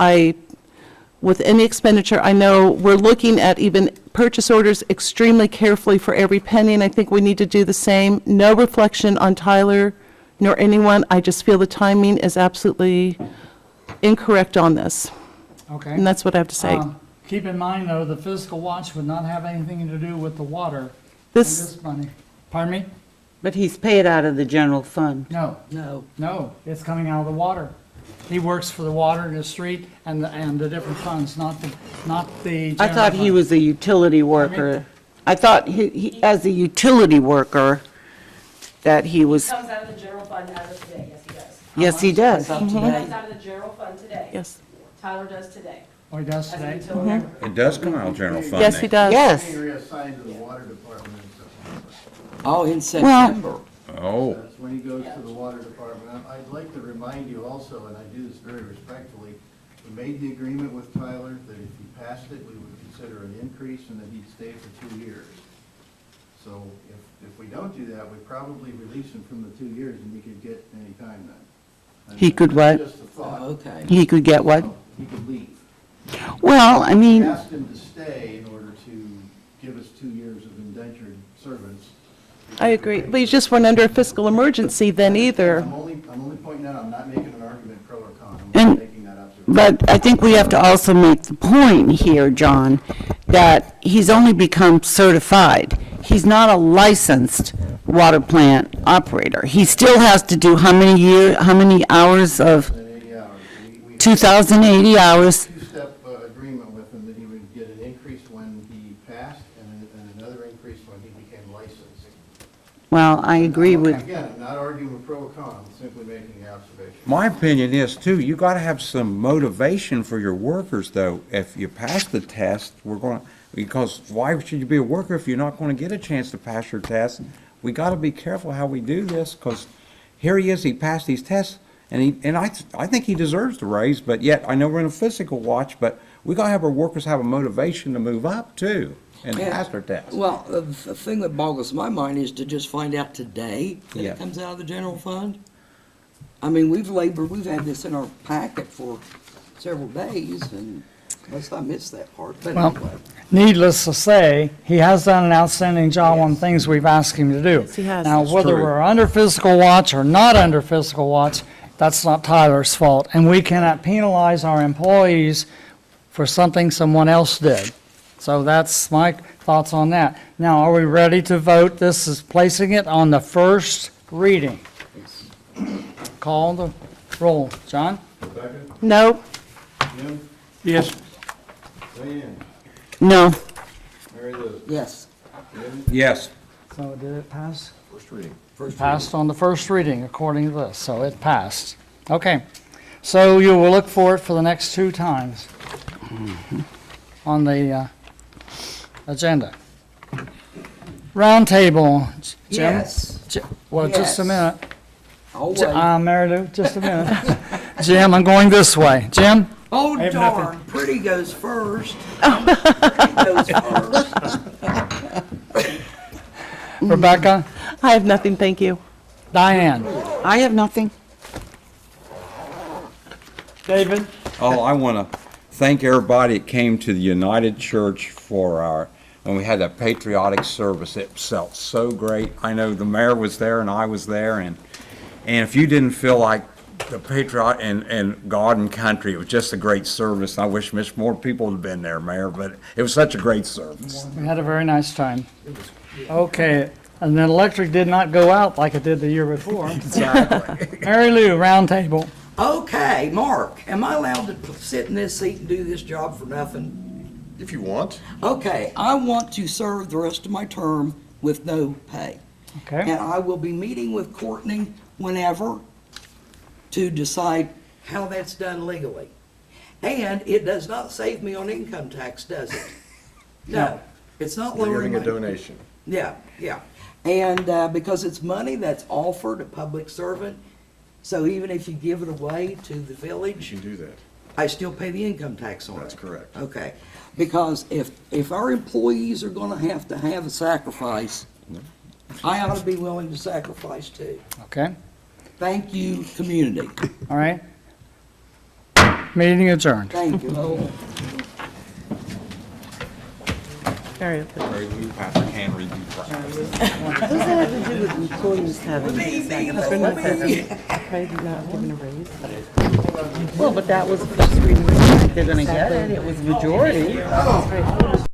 Speaker 1: with any expenditure, I know we're looking at even purchase orders extremely carefully for every penny, and I think we need to do the same. No reflection on Tyler nor anyone. I just feel the timing is absolutely incorrect on this.
Speaker 3: Okay.
Speaker 1: And that's what I have to say.
Speaker 3: Keep in mind, though, the fiscal watch would not have anything to do with the water and
Speaker 1: This,
Speaker 3: this money. Pardon me?
Speaker 6: But he's paid out of the general fund.
Speaker 3: No,
Speaker 9: No.
Speaker 3: it's coming out of the water. He works for the water, the street, and the different funds, not the
Speaker 6: I thought he was a utility worker. I thought he, as a utility worker, that he was,
Speaker 11: Comes out of the general fund as of today, yes, he does.
Speaker 6: yes, he does.
Speaker 9: Up
Speaker 11: He
Speaker 9: today.
Speaker 11: comes out of the general fund today.
Speaker 1: yes.
Speaker 11: Tyler does today,
Speaker 3: Oh, he does
Speaker 11: as a
Speaker 3: today?
Speaker 11: utility worker.
Speaker 2: It does come out of general funding.
Speaker 1: Yes, he does.
Speaker 6: Yes.
Speaker 5: Being reassigned to the water department in September.
Speaker 9: Oh, in September.
Speaker 2: Oh,
Speaker 5: That's when he goes to the water department. I'd like to remind you also, and I do this very respectfully, we made the agreement with Tyler that if he passed it, we would consider an increase and that he'd stay for 2 years. So if we don't do that, we probably release him from the 2 years and he could get any time then.
Speaker 6: He could what?
Speaker 5: Just a thought.
Speaker 9: Okay.
Speaker 6: He could get what?
Speaker 5: He could leave.
Speaker 6: Well, I
Speaker 5: We
Speaker 6: mean,
Speaker 5: asked him to stay in order to give us 2 years of indentured servants.
Speaker 1: I agree. But you just weren't under a fiscal emergency then either.
Speaker 5: I'm only pointing out, I'm not making an argument pro or con. I'm
Speaker 6: And-
Speaker 5: just making that observation.
Speaker 6: but I think we have to also make the point here, John, that he's only become certified. He's not a licensed water plant operator. He still has to do how many hours of,
Speaker 5: 80 hours. We
Speaker 6: 2,080 hours?
Speaker 5: two-step agreement with him that he would get an increase when he passed and another increase when he became licensed.
Speaker 6: Well, I agree with,
Speaker 5: Again, I'm not arguing with pro or con, I'm simply making the observation.
Speaker 2: my opinion is too, you gotta have some motivation for your workers though. If you pass the test, because why should you be a worker if you're not gonna get a chance to pass your test? We gotta be careful how we do this, because here he is, he passed these tests, and I think he deserves the raise, but yet, I know we're in a physical watch, but we gotta have our workers have a motivation to move up too, and
Speaker 9: Yeah.
Speaker 2: pass their tests.
Speaker 9: Well, the thing that boggles my mind is to just find out today that
Speaker 2: Yeah.
Speaker 9: it comes out of the general fund. I mean, we've had this in our packet for several days, and unless I missed that part, but
Speaker 3: Well,
Speaker 9: anyway.
Speaker 3: needless to say, he has done an outstanding job on things we've asked him to do.
Speaker 1: Yes, he has.
Speaker 3: Now,
Speaker 1: That's
Speaker 3: whether
Speaker 2: true.
Speaker 3: we're under fiscal watch or not under fiscal watch, that's not Tyler's fault, and we cannot penalize our employees for something someone else did. So that's my thoughts on that. Now, are we ready to vote? This is placing it on the first reading. Call the roll. John?
Speaker 1: No,
Speaker 4: Yes.
Speaker 8: No,
Speaker 9: Yes,
Speaker 2: Yes.
Speaker 3: So did it pass?
Speaker 10: First reading.
Speaker 3: Passed on the first reading, according to this, so it passed. Okay, so you will look for it for the next 2 times on the agenda. Roundtable. Jim?
Speaker 9: yes.
Speaker 3: Well, just a
Speaker 9: Yes.
Speaker 3: minute.
Speaker 9: I'll wait.
Speaker 3: Mary Lou, just a minute. Jim, I'm going this way. Jim?
Speaker 9: Oh
Speaker 4: I have nothing.
Speaker 9: darn, Pretty goes first. Pretty goes first.
Speaker 3: Rebecca?
Speaker 1: I have nothing, thank you.
Speaker 3: Diane?
Speaker 8: I have nothing.
Speaker 3: David?
Speaker 2: Oh, I want to thank everybody that came to the United Church for when we had that patriotic service. It felt so great. I know the mayor was there and I was there, and if you didn't feel like the patriot and God and country, it was just a great service. I wish more people had been there, Mayor, but it was such a great service.
Speaker 3: We had a very nice time. Okay, and then electric did not go out like it did the year before.
Speaker 2: Exactly.
Speaker 3: Mary Lou, roundtable.
Speaker 9: Okay, Mark, am I allowed to sit in this seat and do this job for nothing?
Speaker 10: If you want.
Speaker 9: Okay, I want to serve the rest of my term with no pay.
Speaker 3: Okay.
Speaker 9: And I will be meeting with Courtney whenever to decide how that's done legally. And it does not save me on income tax, does it? No, it's not
Speaker 10: We're
Speaker 9: lowering
Speaker 10: giving a
Speaker 9: my.
Speaker 10: donation.
Speaker 9: Yeah, yeah. And because it's money that's offered a public servant, so even if you give it away to the
Speaker 10: You
Speaker 9: village,
Speaker 10: can do that.
Speaker 9: I still pay the income tax on it.
Speaker 10: That's correct.
Speaker 9: Okay, because if our employees are gonna have to have a sacrifice, I ought to be willing to sacrifice too.
Speaker 3: Okay,
Speaker 9: Thank you, community.
Speaker 3: all right. Meeting adjourned.
Speaker 9: Thank you. Oh.
Speaker 1: Mary,
Speaker 2: Mary Lou, Pastor Henry, you
Speaker 1: what does that have to do with employees having? Because we're not giving a raise. Well, but that was the first reading, they're gonna get it, it was majority.